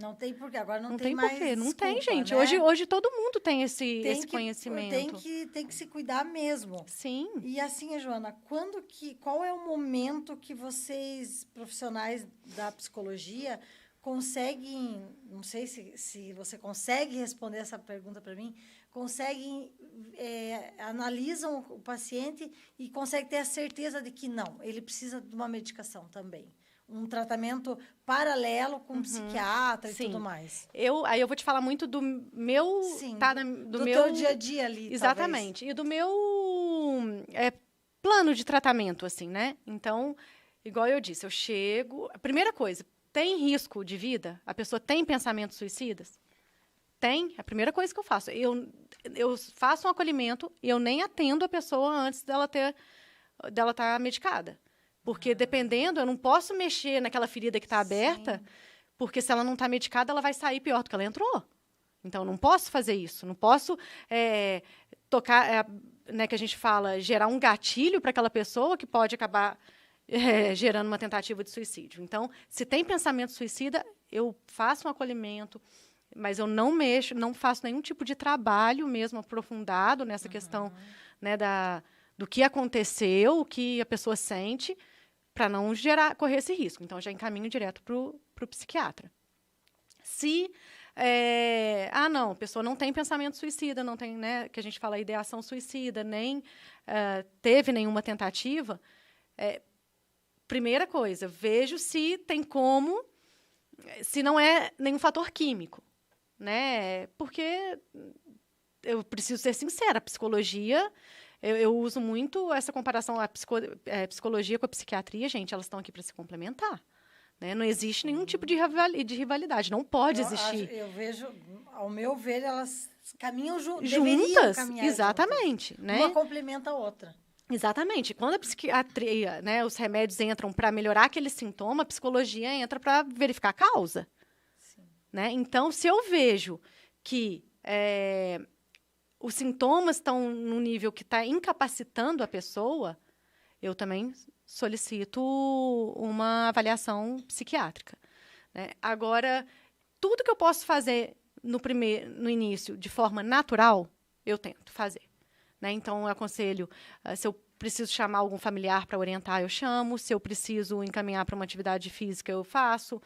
Speaker 1: Não tem porquê, agora não
Speaker 2: tem
Speaker 1: mais
Speaker 2: porquê. Não
Speaker 1: desculpa,
Speaker 2: tem, gente.
Speaker 1: Né?
Speaker 2: Hoje todo mundo tem esse conhecimento.
Speaker 1: Tem que se cuidar mesmo.
Speaker 2: Sim.
Speaker 1: E assim, Joana, qual é o momento que vocês, profissionais da psicologia, conseguem, não sei se você consegue responder essa pergunta para mim, analisam o paciente e conseguem ter a certeza de que não, ele precisa de uma medicação também. Um tratamento paralelo com um psiquiatra e tudo mais.
Speaker 2: Aí eu vou te falar muito do meu...
Speaker 1: Sim,
Speaker 2: do
Speaker 1: meu
Speaker 2: teu
Speaker 1: dia a dia ali,
Speaker 2: exatamente.
Speaker 1: Talvez.
Speaker 2: E do meu plano de tratamento, assim, né? Então, igual eu disse, eu chego... A primeira coisa, tem risco de vida? A pessoa tem pensamentos suicidas? Tem. A primeira coisa que eu faço. Eu faço um acolhimento e eu nem atendo a pessoa antes dela estar medicada. Porque, dependendo, eu não posso mexer naquela ferida que está aberta, porque se ela não está medicada, ela vai sair pior do que ela entrou. Então, eu não posso fazer isso. Não posso tocar, né, que a gente fala, gerar um gatilho para aquela pessoa que pode acabar gerando uma tentativa de suicídio. Então, se tem pensamento suicida, eu faço um acolhimento, mas eu não mexo, não faço nenhum tipo de trabalho mesmo aprofundado nessa questão, né, do que aconteceu, o que a pessoa sente, para não correr esse risco. Então, eu já encaminho direto para o psiquiatra. Se, não, a pessoa não tem pensamento suicida, não tem, né, que a gente fala ideação suicida, nem teve nenhuma tentativa, primeira coisa, vejo se tem como, se não é nenhum fator químico, né? Porque eu preciso ser sincera, a psicologia... Eu uso muito essa comparação, a psicologia com a psiquiatria, gente, elas estão aqui para se complementar. Né? Não existe nenhum tipo de rivalidade, não pode existir.
Speaker 1: Eu vejo, ao meu ver, elas caminham juntas,
Speaker 2: exatamente.
Speaker 1: Juntas.
Speaker 2: Né?
Speaker 1: Uma complementa a outra.
Speaker 2: Exatamente. Quando a psiquiatria, né, os remédios entram para melhorar aquele sintoma, a psicologia entra para verificar a causa. Né? Então, se eu vejo que... os sintomas estão num nível que está incapacitando a pessoa, eu também solicito uma avaliação psiquiátrica. Né? Agora, tudo que eu posso fazer no início de forma natural, eu tento fazer. Né? Então, eu aconselho, se eu preciso chamar algum familiar para orientar, eu chamo. Se eu preciso encaminhar para uma atividade física, eu faço.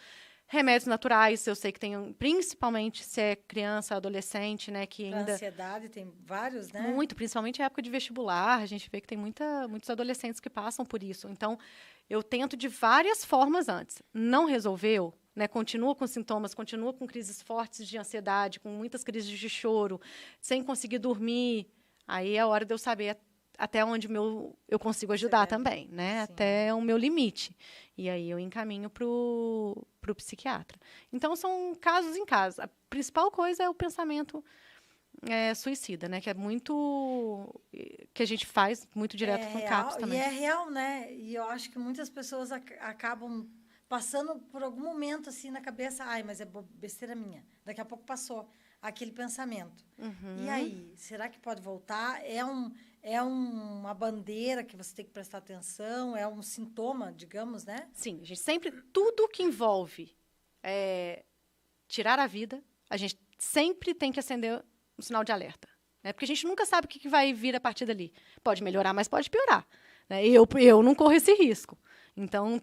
Speaker 2: Remédios naturais, eu sei que tem, principalmente se é criança, adolescente, né, que ainda...
Speaker 1: Pra ansiedade tem vários, né?
Speaker 2: Muito, principalmente na época de vestibular, a gente vê que tem muitos adolescentes que passam por isso. Então, eu tento de várias formas antes. Não resolveu, né, continua com sintomas, continua com crises fortes de ansiedade, com muitas crises de choro, sem conseguir dormir. Aí é a hora de eu saber até onde eu consigo ajudar também, né? Sim. Até o meu limite. E aí eu encaminho para o psiquiatra. Então, são casos em casos. A principal coisa é o pensamento suicida, né? Que é muito... que a gente faz muito direto com o CAPS também.
Speaker 1: E é real, né? E eu acho que muitas pessoas acabam passando por algum momento, assim, na cabeça, mas é besteira minha. Daqui a pouco passou aquele pensamento. E aí, será que pode voltar? É uma bandeira que você tem que prestar atenção? É um sintoma, digamos, né?
Speaker 2: Sim, a gente sempre... Tudo que envolve tirar a vida, a gente sempre tem que acender um sinal de alerta. Né? Porque a gente nunca sabe o que vai vir a partir dali. Pode melhorar, mas pode piorar. Né? Eu não corro esse risco. Então,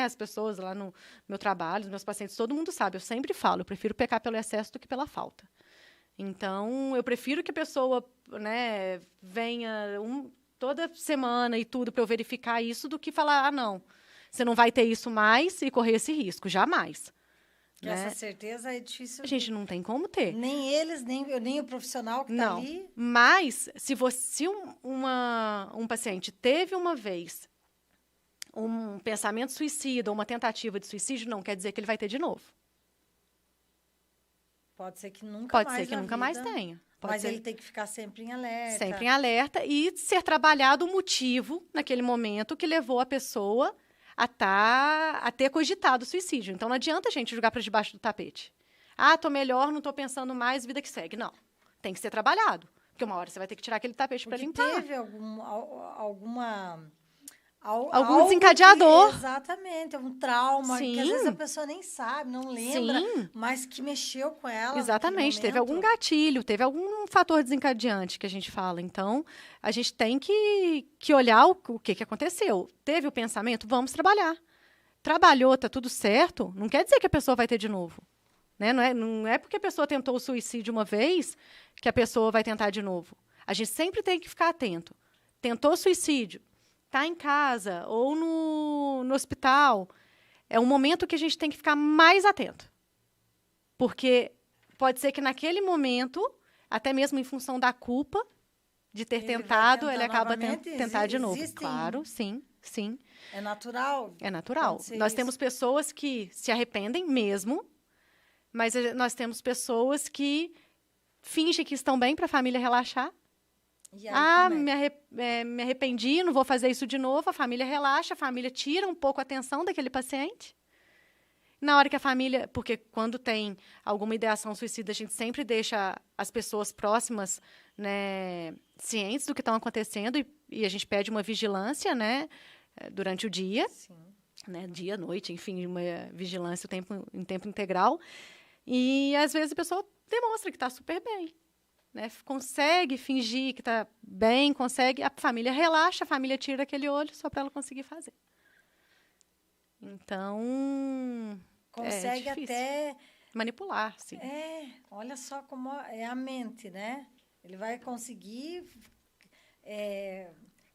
Speaker 2: as pessoas lá no meu trabalho, os meus pacientes, todo mundo sabe. Eu sempre falo, eu prefiro pecar pelo excesso do que pela falta. Então, eu prefiro que a pessoa, né, venha toda semana e tudo para eu verificar isso do que falar, não, você não vai ter isso mais e correr esse risco. Jamais.
Speaker 1: Né? Essa certeza é difícil.
Speaker 2: A gente não tem como ter.
Speaker 1: Nem eles, nem o profissional que está ali.
Speaker 2: Mas, se um paciente teve uma vez um pensamento suicida ou uma tentativa de suicídio, não quer dizer que ele vai ter de novo.
Speaker 1: Pode ser que nunca
Speaker 2: Pode
Speaker 1: mais
Speaker 2: ser que
Speaker 1: na
Speaker 2: nunca
Speaker 1: vida,
Speaker 2: mais tenha. Pode
Speaker 1: mas
Speaker 2: ser
Speaker 1: ele tem que ficar sempre em alerta.
Speaker 2: sempre em alerta e ser trabalhado o motivo, naquele momento, que levou a pessoa a ter cogitado o suicídio. Então, não adianta a gente jogar para debaixo do tapete. Ah, tô melhor, não tô pensando mais, vida que segue. Não. Tem que ser trabalhado. Porque uma hora você vai ter que tirar aquele tapete para limpar.
Speaker 1: Teve alguma...
Speaker 2: Algum
Speaker 1: algo
Speaker 2: desencadeador.
Speaker 1: Exatamente, é um trauma
Speaker 2: Sim.
Speaker 1: que às vezes a pessoa nem sabe, não lembra,
Speaker 2: Sim.
Speaker 1: mas que mexeu com ela.
Speaker 2: Exatamente, teve algum gatilho, teve algum fator desencadeante que a gente fala. Então, a gente tem que olhar o que aconteceu. Teve o pensamento? Vamos trabalhar. Trabalhou, tá tudo certo, não quer dizer que a pessoa vai ter de novo. Né? Não é porque a pessoa tentou o suicídio uma vez que a pessoa vai tentar de novo. A gente sempre tem que ficar atento. Tentou suicídio, está em casa ou no hospital, é um momento que a gente tem que ficar mais atento. Porque pode ser que naquele momento, até mesmo em função da culpa de ter tentado, ele acaba tentar de novo. Claro, sim, sim.
Speaker 1: É natural.
Speaker 2: É natural. Nós temos pessoas que se arrependem mesmo, mas nós temos pessoas que fingem que estão bem para a família relaxar. Me arrependi, não vou fazer isso de novo. A família relaxa, a família tira um pouco a atenção daquele paciente. Na hora que a família... Porque quando tem alguma ideação suicida, a gente sempre deixa as pessoas próximas, né, cientes do que estão acontecendo e a gente pede uma vigilância, né, durante o dia.
Speaker 1: Sim.
Speaker 2: Né, dia, noite, enfim, uma vigilância em tempo integral. E, às vezes, a pessoa demonstra que está super bem. Né, consegue fingir que está bem, consegue... A família relaxa, a família tira aquele olho só para ela conseguir fazer. Então...
Speaker 1: Consegue até...
Speaker 2: manipular, sim.
Speaker 1: Olha só como é a mente, né? Ele vai conseguir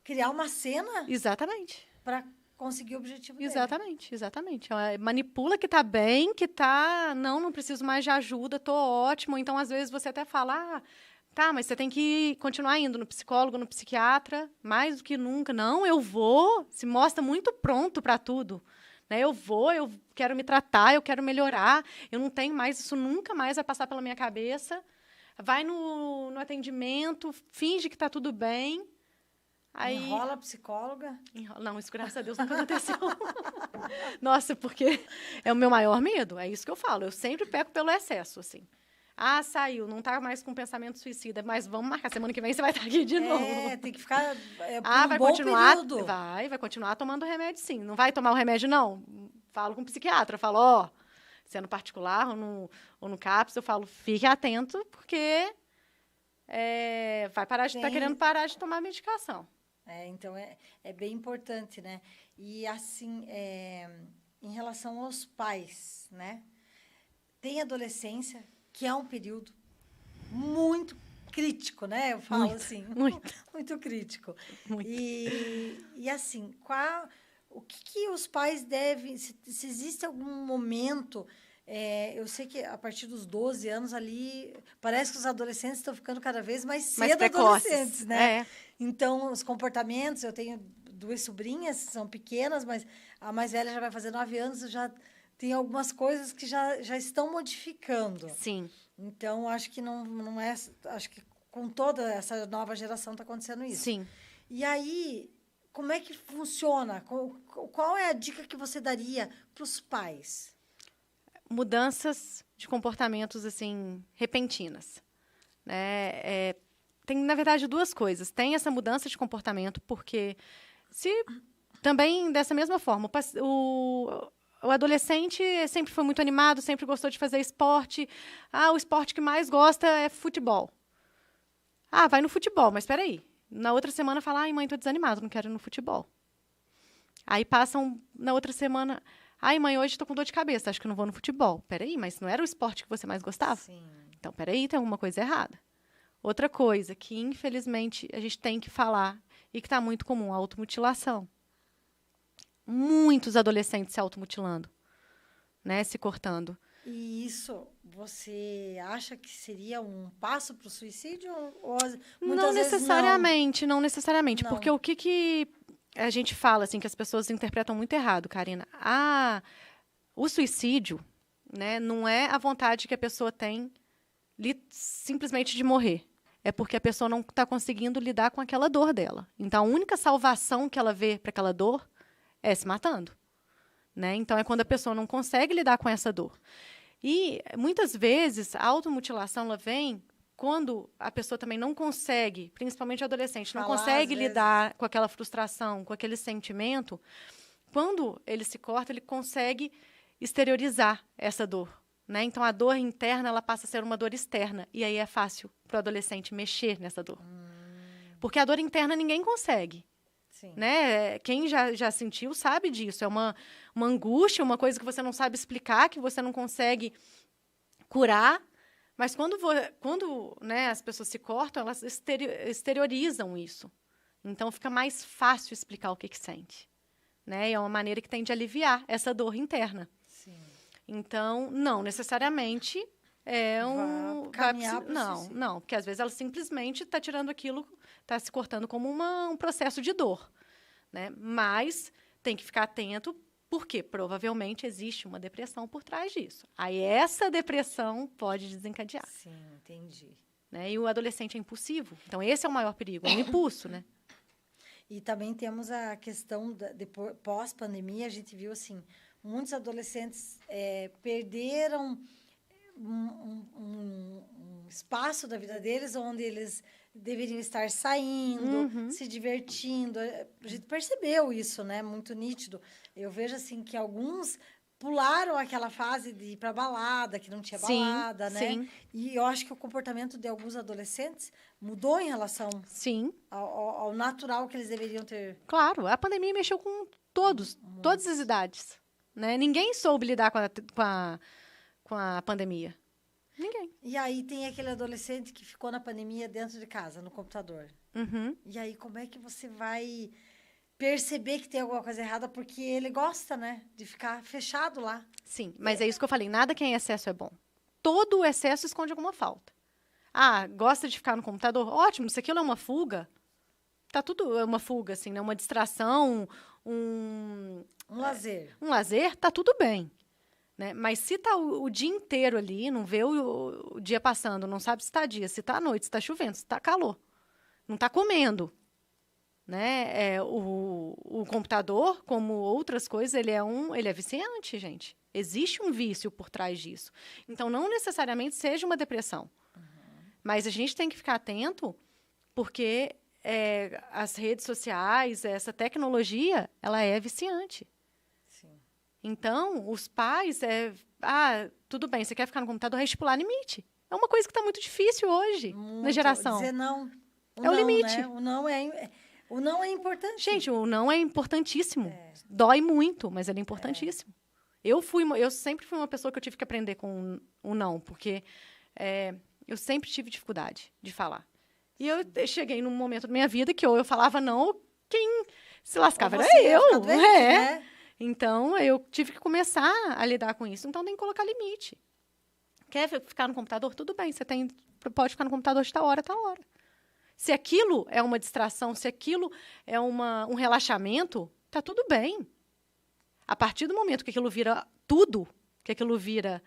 Speaker 1: criar uma cena...
Speaker 2: Exatamente.
Speaker 1: Para conseguir o objetivo dele.
Speaker 2: Exatamente. Manipula que tá bem, que tá... Não preciso mais de ajuda, tô ótimo. Então, às vezes, você até fala... tá, mas você tem que continuar indo no psicólogo, no psiquiatra, mais do que nunca. Não, eu vou. Se mostra muito pronto para tudo. Né? Eu quero me tratar, eu quero melhorar. Eu não tenho mais, isso nunca mais vai passar pela minha cabeça. Vai no atendimento, finge que tá tudo bem. Aí,
Speaker 1: enrola a psicóloga?
Speaker 2: Não, isso, graças a Deus, nunca aconteceu. Nossa, porque é o meu maior medo. É isso que eu falo. Eu sempre peco pelo excesso, assim. Ah, saiu, não tá mais com pensamento suicida, mas vamos marcar. Semana que vem você vai estar aqui de novo.
Speaker 1: Tem que ficar
Speaker 2: vai
Speaker 1: bom
Speaker 2: continuar,
Speaker 1: período.
Speaker 2: Vai continuar tomando remédio, sim. Não vai tomar o remédio, não? Falo com o psiquiatra, falo, se é no particular ou no CAPS, eu falo, fique atento, porque vai parar tá querendo parar de tomar medicação.
Speaker 1: Então, é bem importante, né? E, assim, em relação aos pais, né? Tem adolescência, que é um período muito crítico, né? Eu falo assim, muito crítico.
Speaker 2: Muito.
Speaker 1: E assim, o que os pais devem... Se existe algum momento... eu sei que a partir dos 12 anos ali, parece que os adolescentes estão ficando cada vez mais cedo adolescentes, né? Então, os comportamentos... Eu tenho 2 sobrinhas, são pequenas, mas a mais velha já vai fazer 9 anos, já... Tem algumas coisas que já estão modificando.
Speaker 2: Sim.
Speaker 1: Então, acho que não é... Acho que com toda essa nova geração está acontecendo isso.
Speaker 2: Sim.
Speaker 1: E aí, como é que funciona? Qual é a dica que você daria para os pais?
Speaker 2: Mudanças de comportamentos, assim, repentinas. Né? Tem, na verdade, 2 coisas. Tem essa mudança de comportamento, porque também, dessa mesma forma, o adolescente sempre foi muito animado, sempre gostou de fazer esporte. O esporte que mais gosta é futebol. Vai no futebol, mas espera aí. Na outra semana fala, ai, mãe, tô desanimado, não quero ir no futebol. Aí passam, na outra semana, ai, mãe, hoje tô com dor de cabeça, acho que não vou no futebol. Espera aí, mas não era o esporte que você mais gostava?
Speaker 1: Sim.
Speaker 2: Então, espera aí, tem alguma coisa errada. Outra coisa que, infelizmente, a gente tem que falar e que está muito comum, a automutilação. Muitos adolescentes se automutilando, né, se cortando.
Speaker 1: E isso, você acha que seria um passo para o suicídio? Ou
Speaker 2: Não necessariamente, não necessariamente.
Speaker 1: Não.
Speaker 2: Porque o que a gente fala assim que as pessoas interpretam muito errado, Karina. O suicídio, né, não é a vontade que a pessoa tem simplesmente de morrer. É porque a pessoa não está conseguindo lidar com aquela dor dela. Então, a única salvação que ela vê para aquela dor é se matando. Né? Então, é quando a pessoa não consegue lidar com essa dor. E, muitas vezes, a automutilação ela vem quando a pessoa também não consegue, principalmente o adolescente, não consegue lidar com aquela frustração, com aquele sentimento. Quando ele se corta, ele consegue exteriorizar essa dor. Né? Então, a dor interna ela passa a ser uma dor externa. E aí é fácil para o adolescente mexer nessa dor. Porque a dor interna ninguém consegue.
Speaker 1: Sim.
Speaker 2: Né? Quem já sentiu sabe disso. É uma angústia, uma coisa que você não sabe explicar, que você não consegue curar. Mas quando né, as pessoas se cortam, elas exteriorizam isso. Então, fica mais fácil explicar o que sente. Né? E é uma maneira que tem de aliviar essa dor interna.
Speaker 1: Sim.
Speaker 2: Então, não necessariamente é um... Não, porque às vezes ela simplesmente está tirando aquilo, está se cortando como um processo de dor. Né? Mas tem que ficar atento, porque provavelmente existe uma depressão por trás disso. Aí essa depressão pode desencadear.
Speaker 1: Sim, entendi.
Speaker 2: Né? E o adolescente é impulsivo. Então, esse é o maior perigo, é o impulso, né?
Speaker 1: E também temos a questão pós-pandemia, a gente viu, assim, muitos adolescentes perderam um espaço da vida deles onde eles deveriam estar saindo, se divertindo. A gente percebeu isso, né? Muito nítido. Eu vejo, assim, que alguns pularam aquela fase de ir para balada, que não tinha balada, né?
Speaker 2: Sim.
Speaker 1: E eu acho que o comportamento de alguns adolescentes mudou em relação ao natural que eles deveriam ter.
Speaker 2: Claro, a pandemia mexeu com todas as idades. Né? Ninguém soube lidar com a pandemia. Ninguém.
Speaker 1: E aí tem aquele adolescente que ficou na pandemia dentro de casa, no computador. E aí como é que você vai perceber que tem alguma coisa errada? Porque ele gosta, né, de ficar fechado lá.
Speaker 2: Sim, mas é isso que eu falei. Nada que é em excesso é bom. Todo o excesso esconde alguma falta. Gosta de ficar no computador? Ótimo, se aquilo é uma fuga, tá tudo uma fuga, assim, né? Uma distração, um lazer, tá tudo bem. Né? Mas se tá o dia inteiro ali, não vê o dia passando, não sabe se tá dia, se tá noite, se tá chovendo, se tá calor, não tá comendo. Né? O computador, como outras coisas, ele é viciante, gente. Existe um vício por trás disso. Então, não necessariamente seja uma depressão. Mas a gente tem que ficar atento, porque as redes sociais, essa tecnologia, ela é viciante.
Speaker 1: Sim.
Speaker 2: Então, os pais, tudo bem, você quer ficar no computador, estipular limite. É uma coisa que está muito difícil hoje, na geração.
Speaker 1: Dizer não.
Speaker 2: O limite.
Speaker 1: Né? O não é importante.
Speaker 2: Gente, o não é importantíssimo. Dói muito, mas ele é importantíssimo. Eu sempre fui uma pessoa que eu tive que aprender com o não, porque eu sempre tive dificuldade de falar. E eu cheguei num momento da minha vida que ou eu falava não, ou quem se lascava era eu.
Speaker 1: Doente, né?
Speaker 2: Então, eu tive que começar a lidar com isso. Então, tem que colocar limite. Quer ficar no computador? Tudo bem, você pode ficar no computador de tal hora, tal hora. Se aquilo é uma distração, se aquilo é um relaxamento, tá tudo bem. A partir do momento que aquilo vira tudo, que aquilo vira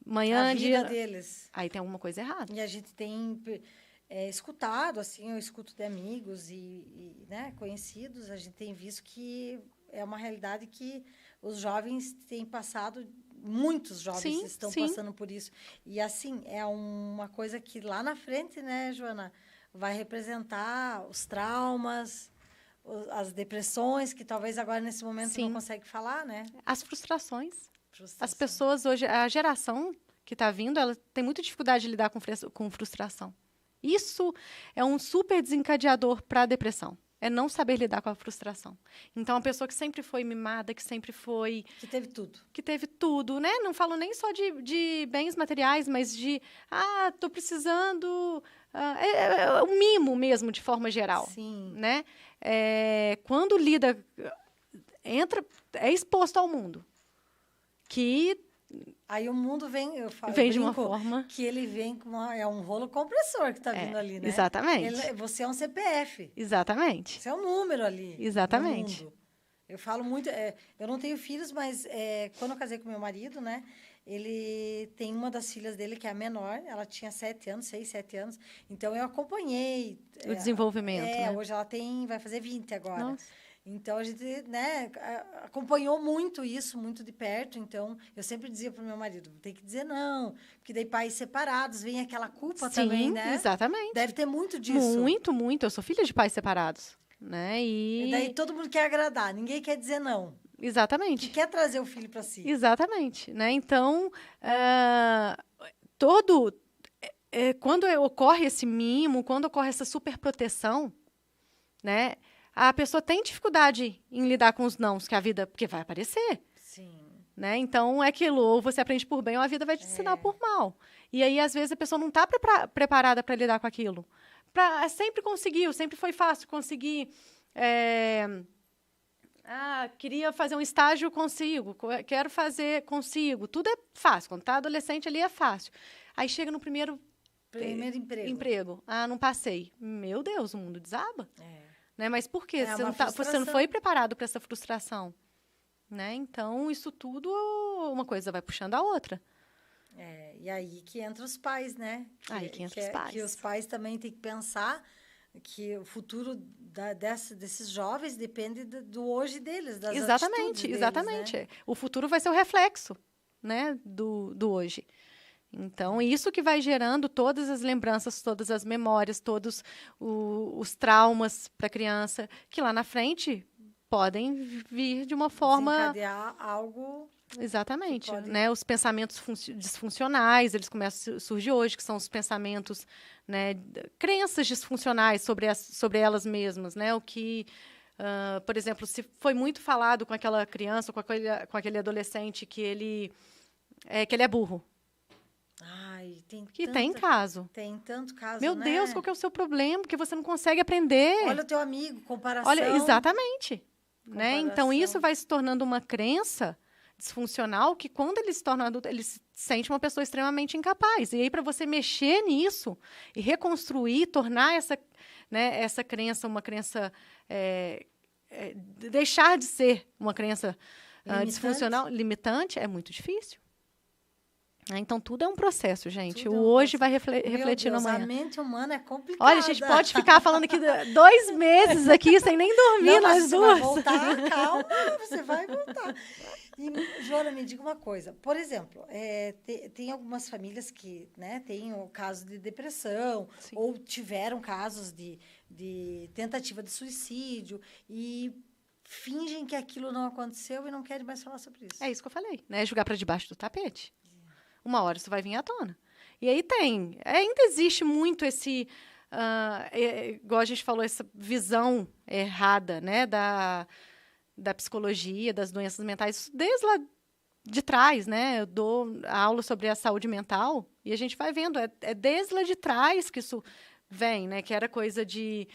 Speaker 2: manhã,
Speaker 1: a vida deles.
Speaker 2: Aí tem alguma coisa errada.
Speaker 1: E a gente tem escutado, assim, eu escuto de amigos e né, conhecidos, a gente tem visto que é uma realidade que os jovens têm passado, muitos jovens estão passando por isso. E, assim, é uma coisa que lá na frente, né, Joana, vai representar os traumas, as depressões, que talvez agora, nesse momento, não consegue falar, né?
Speaker 2: As frustrações. As pessoas hoje, a geração que está vindo, ela tem muita dificuldade de lidar com frustração. Isso é um super desencadeador para a depressão. É não saber lidar com a frustração. Então, a pessoa que sempre foi mimada, que sempre foi...
Speaker 1: Que teve tudo.
Speaker 2: Que teve tudo, né? Não falo nem só de bens materiais, mas de... tô precisando... o mimo mesmo, de forma geral.
Speaker 1: Sim.
Speaker 2: Né? Quando é exposto ao mundo. Que
Speaker 1: Aí o mundo vem, eu falo,
Speaker 2: Vem de uma forma...
Speaker 1: que ele vem com é um rolo compressor que está vindo ali, né?
Speaker 2: Exatamente.
Speaker 1: Você é um CPF.
Speaker 2: Exatamente.
Speaker 1: Você é um número ali.
Speaker 2: Exatamente.
Speaker 1: No mundo. Eu falo muito, eu não tenho filhos, mas quando eu casei com meu marido, né? Ele tem uma das filhas dele, que é a menor, ela tinha 7 anos, 6, 7 anos. Então, eu acompanhei.
Speaker 2: O desenvolvimento, né?
Speaker 1: Hoje ela vai fazer 20 agora.
Speaker 2: Nossa.
Speaker 1: Então, a gente, né, acompanhou muito isso, muito de perto. Então, eu sempre dizia para o meu marido, tem que dizer não, porque daí pais separados, vem aquela culpa também, né?
Speaker 2: Sim, exatamente.
Speaker 1: Deve ter muito disso.
Speaker 2: Muito, muito. Eu sou filha de pais separados, né?
Speaker 1: E daí todo mundo quer agradar, ninguém quer dizer não.
Speaker 2: Exatamente.
Speaker 1: Que quer trazer o filho para si.
Speaker 2: Exatamente, né? Então, quando ocorre esse mimo, quando ocorre essa superproteção, né? A pessoa tem dificuldade em lidar com os nãos que a vida, porque vai aparecer.
Speaker 1: Sim.
Speaker 2: Né? Então, é aquilo, ou você aprende por bem, ou a vida vai te ensinar por mal. E aí, às vezes, a pessoa não está preparada para lidar com aquilo. Sempre conseguiu, sempre foi fácil conseguir. Queria fazer um estágio, consigo. Quero fazer, consigo. Tudo é fácil. Quando está adolescente, ali é fácil. Aí chega no primeiro emprego. Não passei. Meu Deus, o mundo desaba. Né? Mas por quê? Você não foi preparado para essa frustração. Né? Então, isso tudo, uma coisa vai puxando a outra.
Speaker 1: E aí que entra os pais, né?
Speaker 2: Os pais.
Speaker 1: Que os pais também têm que pensar que o futuro desses jovens depende do hoje deles, das atitudes deles,
Speaker 2: exatamente.
Speaker 1: Né?
Speaker 2: O futuro vai ser o reflexo, né, do hoje. Então, isso que vai gerando todas as lembranças, todas as memórias, todos os traumas para a criança, que lá na frente podem vir de uma forma...
Speaker 1: Desencadear algo...
Speaker 2: Exatamente. Né? Os pensamentos disfuncionais, eles começam a surgir hoje, que são os pensamentos, né, crenças disfuncionais sobre elas mesmas. Né? O que, por exemplo, se foi muito falado com aquela criança, com aquele adolescente, que ele é burro. Tem caso.
Speaker 1: Tem tanto caso,
Speaker 2: Meu Deus, qual que é o seu problema? Porque você não consegue aprender.
Speaker 1: Olha o teu amigo, comparação.
Speaker 2: Olha, exatamente. Né? Então, isso vai se tornando uma crença disfuncional que, quando ele se torna adulto, ele se sente uma pessoa extremamente incapaz. E aí, para você mexer nisso e reconstruir, tornar essa crença uma crença... deixar de ser uma crença disfuncional, limitante, é muito difícil. Então, tudo é um processo, gente. O hoje vai refletir no amanhã.
Speaker 1: A mente humana é complicada.
Speaker 2: Olha, a gente pode ficar falando aqui 2 meses aqui sem nem dormir nós duas.
Speaker 1: Você vai voltar, calma, você vai voltar. E, Joana, me diga uma coisa. Por exemplo, tem algumas famílias que, né, têm o caso de depressão, sim, ou tiveram casos de tentativa de suicídio e fingem que aquilo não aconteceu e não querem mais falar sobre isso.
Speaker 2: É isso que eu falei, né? Jogar para debaixo do tapete. Uma hora isso vai vir à tona. E aí ainda existe muito esse, igual a gente falou, essa visão errada, né, da psicologia, das doenças mentais, desde lá de trás, né? Eu dou aula sobre a saúde mental e a gente vai vendo, desde lá de trás que isso vem, né? Que era coisa de...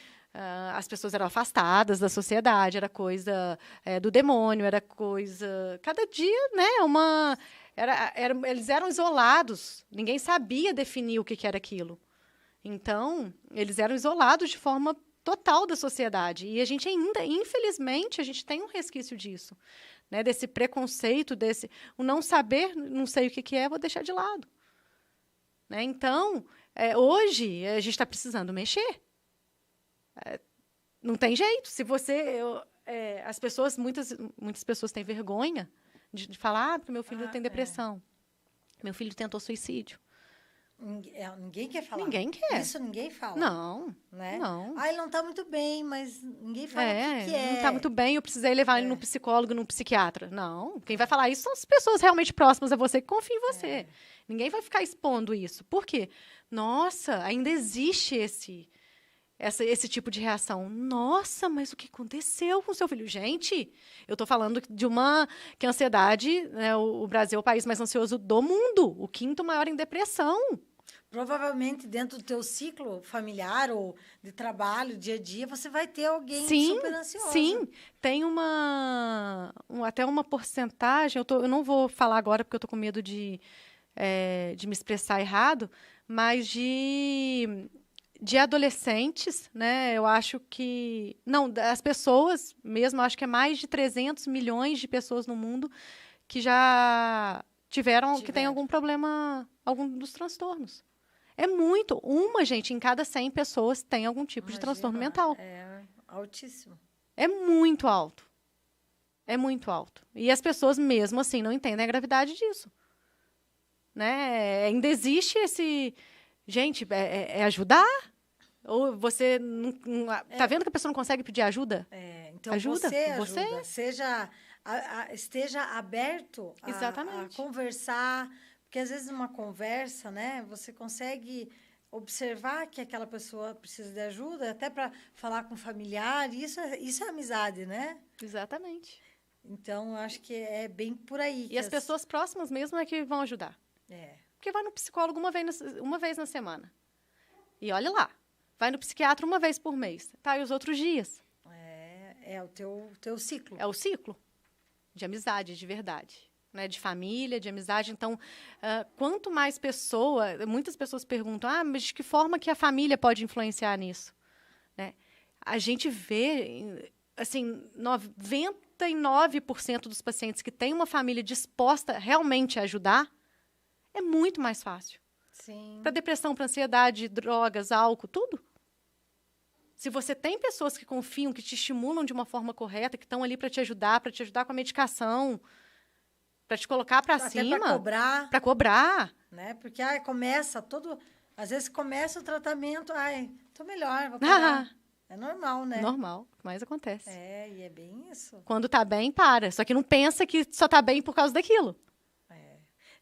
Speaker 2: as pessoas eram afastadas da sociedade, era coisa do demônio, era coisa... Cada dia, né? Eles eram isolados, ninguém sabia definir o que era aquilo. Então, eles eram isolados de forma total da sociedade. E a gente ainda, infelizmente, a gente tem um resquício disso, né? Desse preconceito, o não saber, não sei o que é, vou deixar de lado. Né? Então, hoje, a gente está precisando mexer. Não tem jeito. Se você... as pessoas, muitas pessoas têm vergonha de falar, porque meu filho tem depressão. Meu filho tentou suicídio.
Speaker 1: Ninguém quer falar.
Speaker 2: Ninguém quer.
Speaker 1: Isso ninguém fala.
Speaker 2: Não,
Speaker 1: né?
Speaker 2: Não.
Speaker 1: Ele não está muito bem, mas ninguém fala o que é.
Speaker 2: Não está muito bem, eu precisei levar ele no psicólogo, no psiquiatra. Não, quem vai falar isso são as pessoas realmente próximas a você, que confiam em você. Ninguém vai ficar expondo isso. Por quê? Nossa, ainda existe esse tipo de reação. Nossa, mas o que aconteceu com o seu filho? Gente, eu estou falando que a ansiedade, né, o Brasil é o país mais ansioso do mundo, o 5º maior em depressão.
Speaker 1: provavelmente dentro do teu ciclo familiar ou de trabalho, dia a dia, você vai ter alguém
Speaker 2: Sim,
Speaker 1: super ansiosa.
Speaker 2: sim. Tem até uma porcentagem, eu não vou falar agora porque eu estou com medo de me expressar errado, mas de adolescentes, né? Eu acho que... Não, as pessoas mesmo, eu acho que é mais de 300 milhões de pessoas no mundo que já que tem algum problema, algum dos transtornos. É muito. Gente, em cada 100 pessoas tem algum tipo de transtorno mental.
Speaker 1: É altíssimo.
Speaker 2: É muito alto. É muito alto. E as pessoas, mesmo assim, não entendem a gravidade disso. Né? Ainda existe esse... Gente, é ajudar? Ou você... Tá vendo que a pessoa não consegue pedir ajuda?
Speaker 1: Então
Speaker 2: ajuda.
Speaker 1: Você esteja aberto a conversar, porque às vezes numa conversa, né, você consegue observar que aquela pessoa precisa de ajuda, até para falar com um familiar, isso é amizade, né?
Speaker 2: Exatamente.
Speaker 1: Então, acho que é bem por aí.
Speaker 2: E as pessoas próximas mesmo é que vão ajudar. Porque vai no psicólogo uma vez na semana. E olha lá, vai no psiquiatra uma vez por mês. Tá, e os outros dias?
Speaker 1: É o teu ciclo.
Speaker 2: É o ciclo de amizade, de verdade. Né? De família, de amizade. Então, quanto mais muitas pessoas perguntam, mas de que forma que a família pode influenciar nisso? Né? A gente vê, assim, 99% dos pacientes que têm uma família disposta realmente a ajudar, é muito mais fácil.
Speaker 1: Sim.
Speaker 2: Para depressão, para ansiedade, drogas, álcool, tudo. Se você tem pessoas que confiam, que te estimulam de uma forma correta, que estão ali para te ajudar com a medicação, para te colocar para cima.
Speaker 1: Para cobrar.
Speaker 2: Para cobrar.
Speaker 1: Né? Porque começa todo... Às vezes começa o tratamento, tô melhor, vou parar. É normal, né?
Speaker 2: Normal, mas acontece.
Speaker 1: E é bem isso.
Speaker 2: Quando tá bem, para. Só que não pensa que só tá bem por causa daquilo.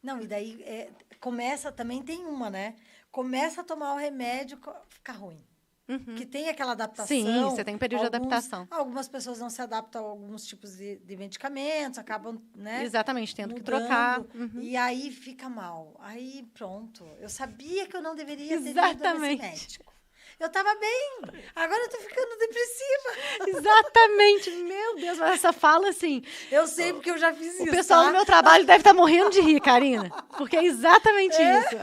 Speaker 1: Não, e daí começa, também tem uma, né? Começa a tomar o remédio, fica ruim.
Speaker 2: Uhum.
Speaker 1: Que tem aquela adaptação.
Speaker 2: Sim, você tem um período de adaptação.
Speaker 1: Algumas pessoas não se adaptam a alguns tipos de medicamentos, acabam, né?
Speaker 2: Exatamente, tendo
Speaker 1: mudando,
Speaker 2: que trocar.
Speaker 1: Uhum. E aí fica mal. Aí pronto. Eu sabia que eu não deveria ter ido nesse médico. Eu tava bem, agora eu tô ficando depressiva.
Speaker 2: Exatamente. Meu Deus, mas essa fala, assim...
Speaker 1: Eu sei porque eu já fiz isso,
Speaker 2: O pessoal do meu trabalho deve estar morrendo de rir, Karina. Porque é exatamente isso.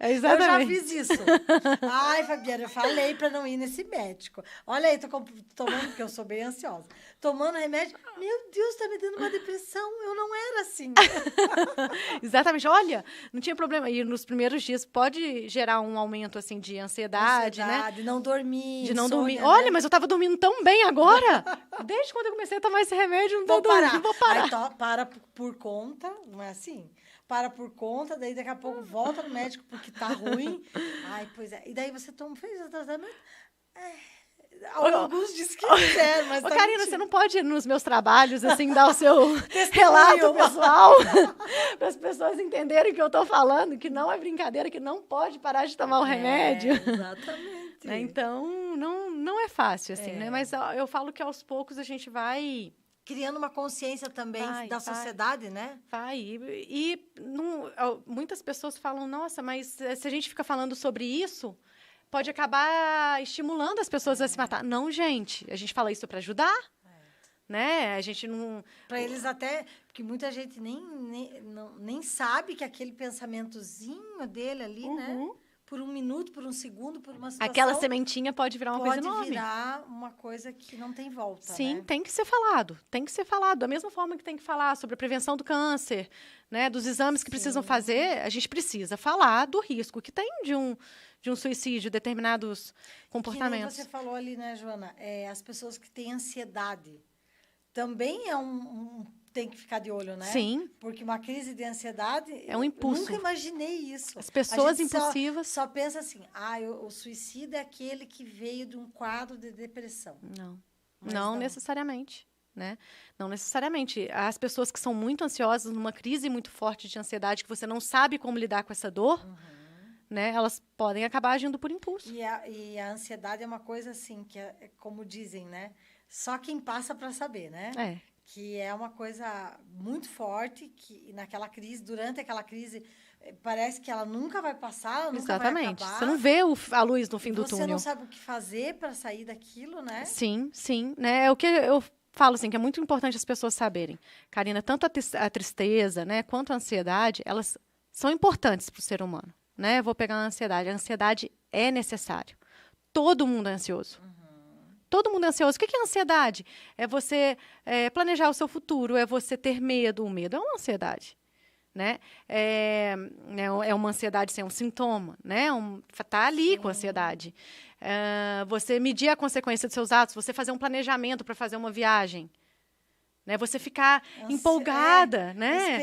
Speaker 2: É exatamente.
Speaker 1: Eu já fiz isso. Ai, Fabiana, eu falei pra não ir nesse médico. Olha aí, tô tomando, porque eu sou bem ansiosa. Tomando remédio. Meu Deus, tá me dando uma depressão. Eu não era assim.
Speaker 2: Exatamente. Olha, não tinha problema. E nos primeiros dias pode gerar um aumento, assim, de ansiedade, né?
Speaker 1: De não dormir.
Speaker 2: De não
Speaker 1: insônia,
Speaker 2: dormir.
Speaker 1: Né?
Speaker 2: Olha, mas eu tava dormindo tão bem agora. Desde quando eu comecei a tomar esse remédio, não tô dormindo. Vou parar.
Speaker 1: Aí para por conta, não é assim? Para por conta, daí daqui a pouco volta no médico porque tá ruim. Ai, pois é. E daí você fez o tratamento? Alguns dizem que quiser, mas
Speaker 2: Ô, Karina, você não pode ir nos meus trabalhos, assim, dar o seu relato pessoal para as pessoas entenderem o que eu tô falando, que não é brincadeira, que não pode parar de tomar o remédio.
Speaker 1: Exatamente.
Speaker 2: Né? Então, não é fácil, assim, né? Mas eu falo que aos poucos a gente vai...
Speaker 1: Criando uma consciência também da sociedade, né?
Speaker 2: Muitas pessoas falam, nossa, mas se a gente fica falando sobre isso... pode acabar estimulando as pessoas a se matar. Não, gente. A gente fala isso para ajudar. Né? A gente não...
Speaker 1: Para eles até... Porque muita gente nem sabe que aquele pensamentozinho dele ali, né? Por um minuto, por um segundo, por uma situação...
Speaker 2: Aquela sementinha pode virar uma coisa enorme.
Speaker 1: Pode virar uma coisa que não tem volta,
Speaker 2: Sim,
Speaker 1: né?
Speaker 2: tem que ser falado. Tem que ser falado. Da mesma forma que tem que falar sobre a prevenção do câncer, né? Dos exames que precisam fazer, a gente precisa falar do risco que tem de um suicídio, determinados comportamentos.
Speaker 1: Que nem você falou ali, né, Joana? As pessoas que têm ansiedade também tem que ficar de olho, né?
Speaker 2: Sim.
Speaker 1: Porque uma crise de ansiedade...
Speaker 2: É um impulso.
Speaker 1: Eu nunca imaginei isso.
Speaker 2: As pessoas impulsivas...
Speaker 1: Só pensa assim, o suicida é aquele que veio de um quadro de depressão.
Speaker 2: Não necessariamente. Né? Não necessariamente. As pessoas que são muito ansiosas, numa crise muito forte de ansiedade, que você não sabe como lidar com essa dor... Né? Elas podem acabar agindo por impulso.
Speaker 1: E a ansiedade é uma coisa assim, que é como dizem, né? Só quem passa para saber, né? Que é uma coisa muito forte, que naquela crise, durante aquela crise, parece que ela nunca vai passar, ela nunca
Speaker 2: Exatamente.
Speaker 1: vai acabar.
Speaker 2: Você não vê a luz no fim do túnel.
Speaker 1: Você não sabe o que fazer para sair daquilo, né?
Speaker 2: Sim, sim. Né? É o que eu falo, assim, que é muito importante as pessoas saberem. Karina, tanto a tristeza, né, quanto a ansiedade, elas são importantes para o ser humano. Né? Eu vou pegar a ansiedade. A ansiedade é necessário. Todo mundo é ansioso. Todo mundo é ansioso. O que é ansiedade? É você planejar o seu futuro, é você ter medo. O medo é uma ansiedade. Né? É uma ansiedade sem um sintoma. Né? Tá ali com a ansiedade. Você medir a consequência dos seus atos, você fazer um planejamento para fazer uma viagem. Né? Você ficar empolgada, né?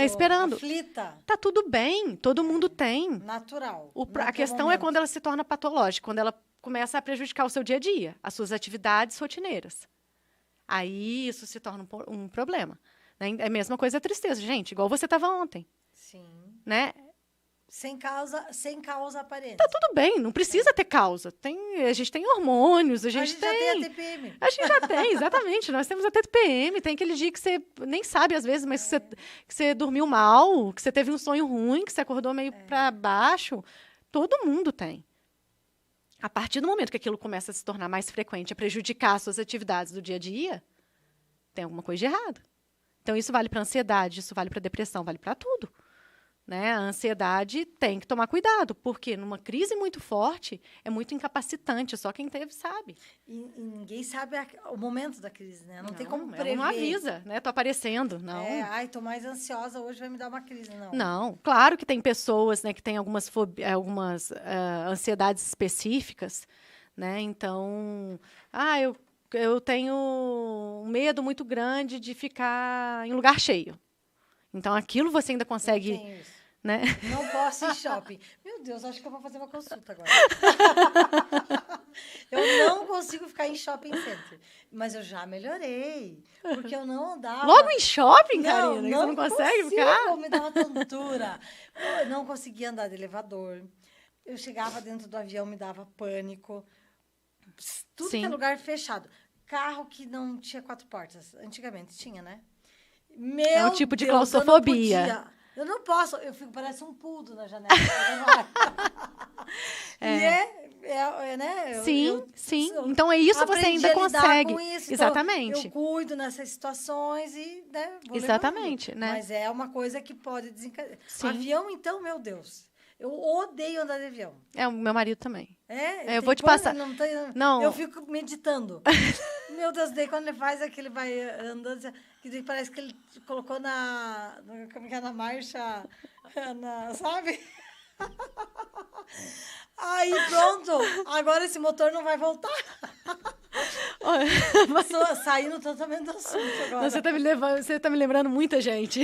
Speaker 1: Esperando, aflita.
Speaker 2: Tá tudo bem, todo mundo tem.
Speaker 1: Natural.
Speaker 2: A questão é quando ela se torna patológica, quando ela começa a prejudicar o seu dia a dia, as suas atividades rotineiras. Aí isso se torna um problema. Né? É a mesma coisa a tristeza, gente, igual você estava ontem.
Speaker 1: Sim.
Speaker 2: Né?
Speaker 1: Sem causa aparente.
Speaker 2: Tá tudo bem, não precisa ter causa. A gente tem hormônios, a gente
Speaker 1: já tem a TPM.
Speaker 2: A gente já tem, exatamente. Nós temos a TPM, tem aquele dia que você nem sabe às vezes, mas que você dormiu mal, que você teve um sonho ruim, que você acordou meio para baixo. Todo mundo tem. A partir do momento que aquilo começa a se tornar mais frequente, a prejudicar as suas atividades do dia a dia, tem alguma coisa de errado. Então, isso vale para a ansiedade, isso vale para a depressão, vale para tudo. Né? A ansiedade tem que tomar cuidado, porque numa crise muito forte, é muito incapacitante, só quem teve sabe.
Speaker 1: E ninguém sabe o momento da crise, né? Não tem como prever.
Speaker 2: Não avisa, né? Tô aparecendo, não.
Speaker 1: Tô mais ansiosa, hoje vai me dar uma crise, não.
Speaker 2: Não, claro que tem pessoas, né, que têm algumas ansiedades específicas, né? Então, eu tenho um medo muito grande de ficar em lugar cheio. Então, aquilo você ainda consegue... Né?
Speaker 1: Não posso ir em shopping. Meu Deus, acho que eu vou fazer uma consulta agora. Eu não consigo ficar em shopping center. Mas eu já melhorei. Porque eu não andava...
Speaker 2: Logo em shopping, Karina? Você não consegue ficar?
Speaker 1: Me dá uma tontura. Eu não conseguia andar de elevador. Eu chegava dentro do avião, me dava pânico. Tudo que é lugar fechado. Carro que não tinha 4 portas. Antigamente tinha, né?
Speaker 2: É um tipo de claustrofobia.
Speaker 1: Eu não posso. Eu fico, parece um pudo na janela. Né?
Speaker 2: Sim. Então é isso, você ainda consegue.
Speaker 1: Isso.
Speaker 2: Exatamente.
Speaker 1: Então, eu cuido nessas situações e, né, vou
Speaker 2: exatamente, né?
Speaker 1: Mas é uma coisa que pode desencadear. Avião, então, meu Deus. Eu odeio andar de avião.
Speaker 2: O meu marido também. Eu vou te
Speaker 1: pânico,
Speaker 2: passar.
Speaker 1: Não. Eu fico meditando. Meu Deus, daí quando ele faz aquele vai andando, que parece que ele colocou na marcha, sabe? Aí, pronto. Agora esse motor não vai voltar. Saindo totalmente do assunto agora.
Speaker 2: Você tá me lembrando muita gente.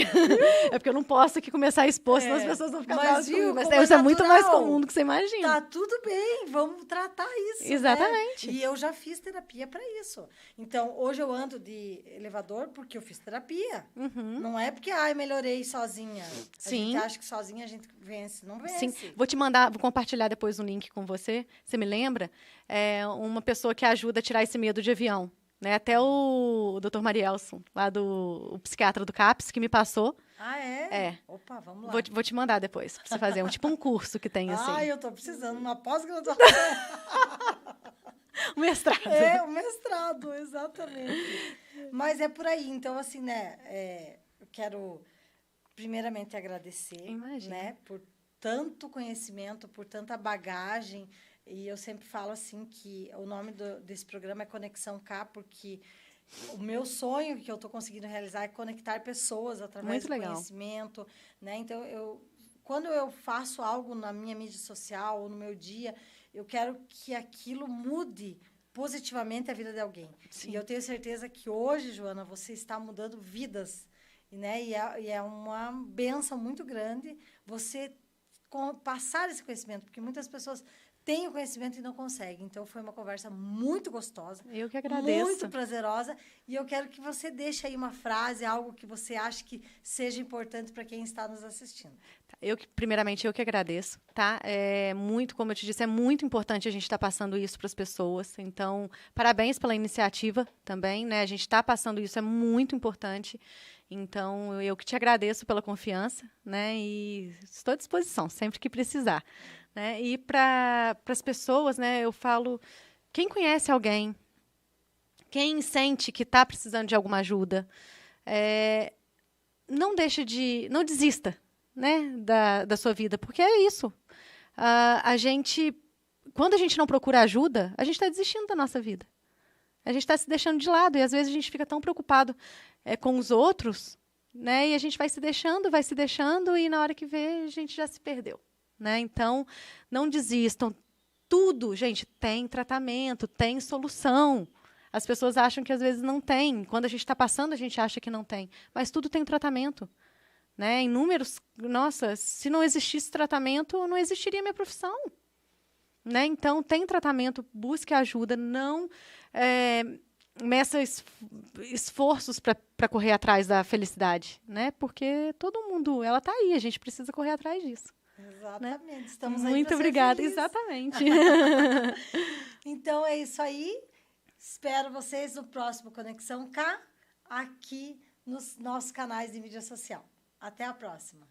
Speaker 2: É porque eu não posso aqui começar a expor, senão as pessoas vão ficar
Speaker 1: mas
Speaker 2: isso é muito mais comum do que você imagina.
Speaker 1: Tá tudo bem, vamos tratar isso.
Speaker 2: Exatamente.
Speaker 1: Né? E eu já fiz terapia para isso. Então, hoje eu ando de elevador porque eu fiz terapia. Não é porque, melhorei sozinha. A gente acha que sozinha a gente vence. Não vence.
Speaker 2: Sim. Vou compartilhar depois um link com você. Você me lembra? Uma pessoa que ajuda a tirar esse medo de avião. Né? Até o Dr. Marielson, lá o psiquiatra do CAPS, que me passou.
Speaker 1: Opa, vamos lá.
Speaker 2: Vou te mandar depois, pra você fazer. Um curso que tem, assim.
Speaker 1: Eu tô precisando, uma pós-graduação.
Speaker 2: Um mestrado.
Speaker 1: Um mestrado, exatamente. Mas é por aí. Então, assim, né? Eu quero, primeiramente, agradecer.
Speaker 2: Imagina.
Speaker 1: Né, por tanto conhecimento, por tanta bagagem. E eu sempre falo assim que o nome desse programa é Conexão K, porque o meu sonho que eu estou conseguindo realizar é conectar pessoas através do conhecimento. Né? Então, quando eu faço algo na minha mídia social ou no meu dia, eu quero que aquilo mude positivamente a vida de alguém. Sim. E eu tenho certeza que hoje, Joana, você está mudando vidas. Né? E é uma bênção muito grande você passar esse conhecimento, porque muitas pessoas tem o conhecimento e não consegue. Então, foi uma conversa muito gostosa.
Speaker 2: Eu que agradeço.
Speaker 1: Muito prazerosa. E eu quero que você deixe aí uma frase, algo que você acha que seja importante para quem está nos assistindo.
Speaker 2: Primeiramente, eu que agradeço, tá? Como eu te disse, é muito importante a gente estar passando isso para as pessoas. Então, parabéns pela iniciativa também, né? A gente está passando isso, é muito importante. Então, eu que te agradeço pela confiança, né? E estou à disposição, sempre que precisar. Né? E para as pessoas, né, eu falo, quem conhece alguém, quem sente que está precisando de alguma ajuda, não desista, né, da sua vida, porque é isso. Quando a gente não procura ajuda, a gente está desistindo da nossa vida. A gente está se deixando de lado, e às vezes a gente fica tão preocupado com os outros, né, e a gente vai se deixando, e na hora que vê, a gente já se perdeu. Né? Então, não desistam. Tudo, gente, tem tratamento, tem solução. As pessoas acham que às vezes não tem. Quando a gente está passando, a gente acha que não tem. Mas tudo tem tratamento. Né? Inúmeros. Nossa, se não existisse tratamento, não existiria minha profissão. Né? Então, tem tratamento, busque ajuda, não meça esforços para correr atrás da felicidade. Né? Porque todo mundo, ela está aí, a gente precisa correr atrás disso.
Speaker 1: Exatamente.
Speaker 2: Né?
Speaker 1: Estamos aí
Speaker 2: muito
Speaker 1: para ser
Speaker 2: obrigada,
Speaker 1: felizes.
Speaker 2: exatamente.
Speaker 1: Então é isso aí. Espero vocês no próximo Conexão K, aqui nos nossos canais de mídia social. Até a próxima.